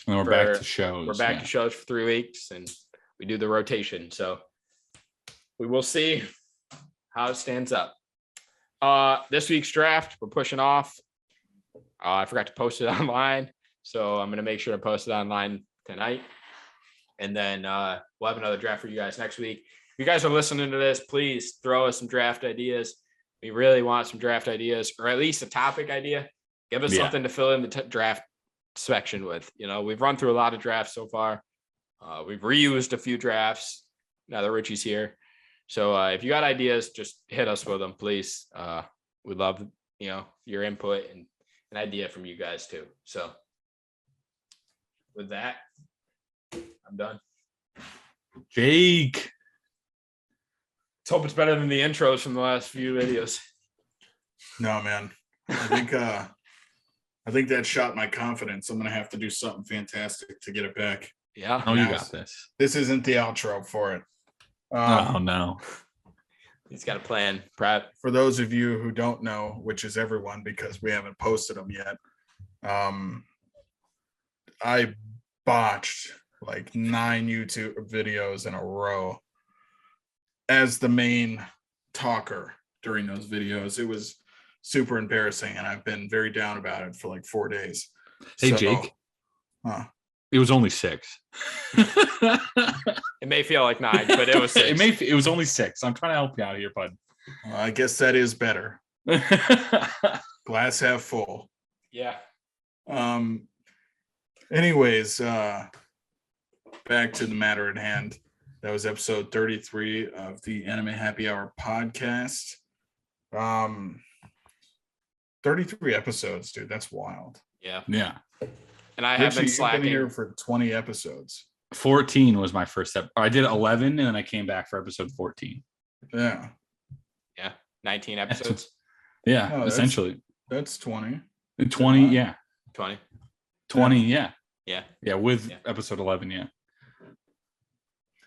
And we're back to shows. We're back to shows for 3 weeks, and we do the rotation. So we will see how it stands up. This week's draft, we're pushing off. I forgot to post it online, so I'm going to make sure to post it online tonight. And then we'll have another draft for you guys next week. If you guys are listening to this, please throw us some draft ideas. We really want some draft ideas, or at least a topic idea. Give us something to fill in the draft section with. We've run through a lot of drafts so far. We've reused a few drafts now that Richie's here. So if you got ideas, just hit us with them, please. We'd love, your input and an idea from you guys too. So with that, I'm done. Jake. Let's hope it's better than the intros from the last few videos. No, man. I think I think that shot my confidence. I'm gonna have to do something fantastic to get it back. Yeah. Oh, you got this. This isn't the outro for it. Oh no. He's got a plan. Prep. For those of you who don't know, which is everyone because we haven't posted them yet, I botched like 9 YouTube videos in a row as the main talker during those videos. It was super embarrassing, and I've been very down about it for like 4 days. Hey, Jake. It was only 6. It may feel like 9, but it was 6. It was only 6. I'm trying to help you out here, bud. Well, I guess that is better. Glass half full. Yeah. Anyways, back to the matter at hand. That was episode 33 of the Anime Happy Hour podcast. 33 episodes, dude. That's wild. Yeah. Yeah. And I have been You've slacking. been here for 20 episodes. 14 was my first step. I did 11 and then I came back for episode 14. Yeah. Yeah. 19 episodes. Yeah, Oh, essentially. That's 20. 20, yeah. 20. 20, yeah. Yeah. Yeah, with episode 11, yeah.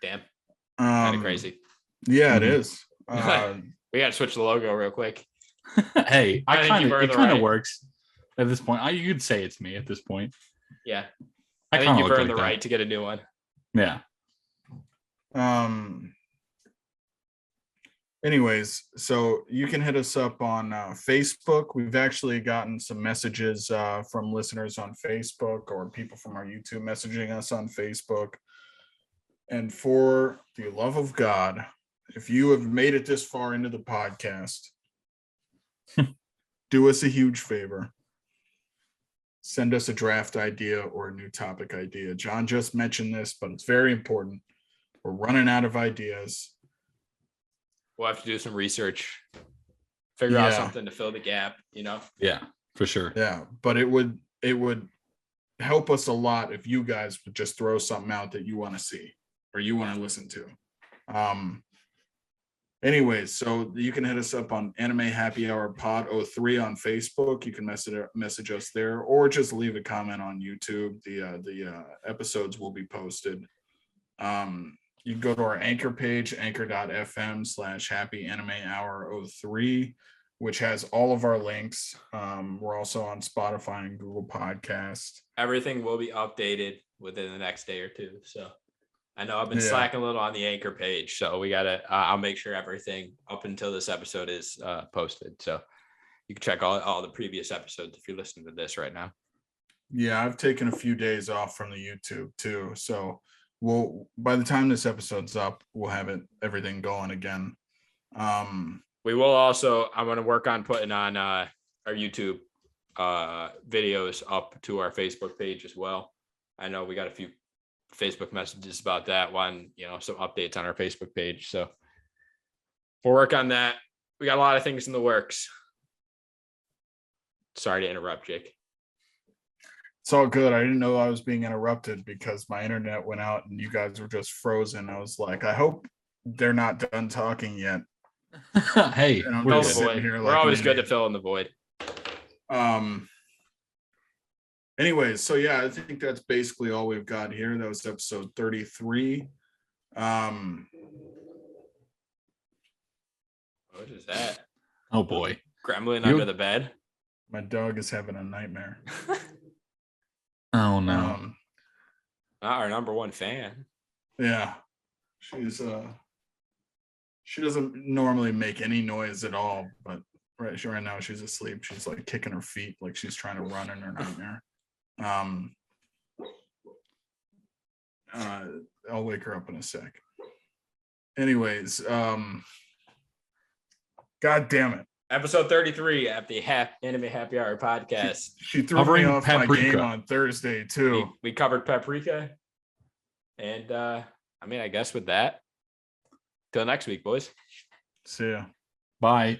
Damn. Kind of crazy. Yeah, it is. We got to switch the logo real quick. Hey, I think you've earned it the kind of right. works at this point. You could say it's me at this point. Yeah. I I think kinda you've look earned like the that. right to get a new one. Yeah. Anyways, so you can hit us up on Facebook. We've actually gotten some messages from listeners on Facebook or people from our YouTube messaging us on Facebook. And for the love of God, if you have made it this far into the podcast, do us a huge favor. Send us a draft idea or a new topic idea. John just mentioned this, but it's very important. We're running out of ideas. We'll have to do some research, figure out something to fill the gap, you know? Yeah, for sure. Yeah, but it would help us a lot if you guys would just throw something out that you want to see or you want to listen to. Anyways, so you can hit us up on Anime Happy Hour Pod 03 on Facebook. You can message us there, or just leave a comment on YouTube. The episodes will be posted. You can go to our anchor page, anchor.fm/Happy Anime Hour 03, which has all of our links. We're also on Spotify and Google Podcast. Everything will be updated within the next day or two. So I know I've been slacking a little on the anchor page, so we gotta. I'll make sure everything up until this episode is posted. So you can check all the previous episodes if you're listening to this right now. Yeah, I've taken a few days off from the YouTube too, so by the time this episode's up, we'll have everything going again. We will also. I'm going to work on putting on our YouTube videos up to our Facebook page as well. I know we got a few Facebook messages about that one, some updates on our Facebook page. So we'll work on that. We got a lot of things in the works. Sorry to interrupt, Jake. It's all good. I didn't know I was being interrupted because my internet went out and you guys were just frozen. I was like, I hope they're not done talking yet. Hey, And I'm Fill just the sitting void. here We're like always an good to idiot. fill in the void. Anyways, so yeah, I think that's basically all we've got here. That was episode 33. What is that? oh boy. Gremlin under the bed? My dog is having a nightmare. Oh no. Not our number one fan. Yeah. She doesn't normally make any noise at all, but right now she's asleep. She's like kicking her feet like she's trying to run in her nightmare. I'll wake her up in a sec. Anyways, God damn it. Episode 33 at the Anime Happy Hour podcast. She threw Covering me off my Paprika. game on Thursday too. We covered Paprika. And I guess with that, till next week, boys. See ya. Bye.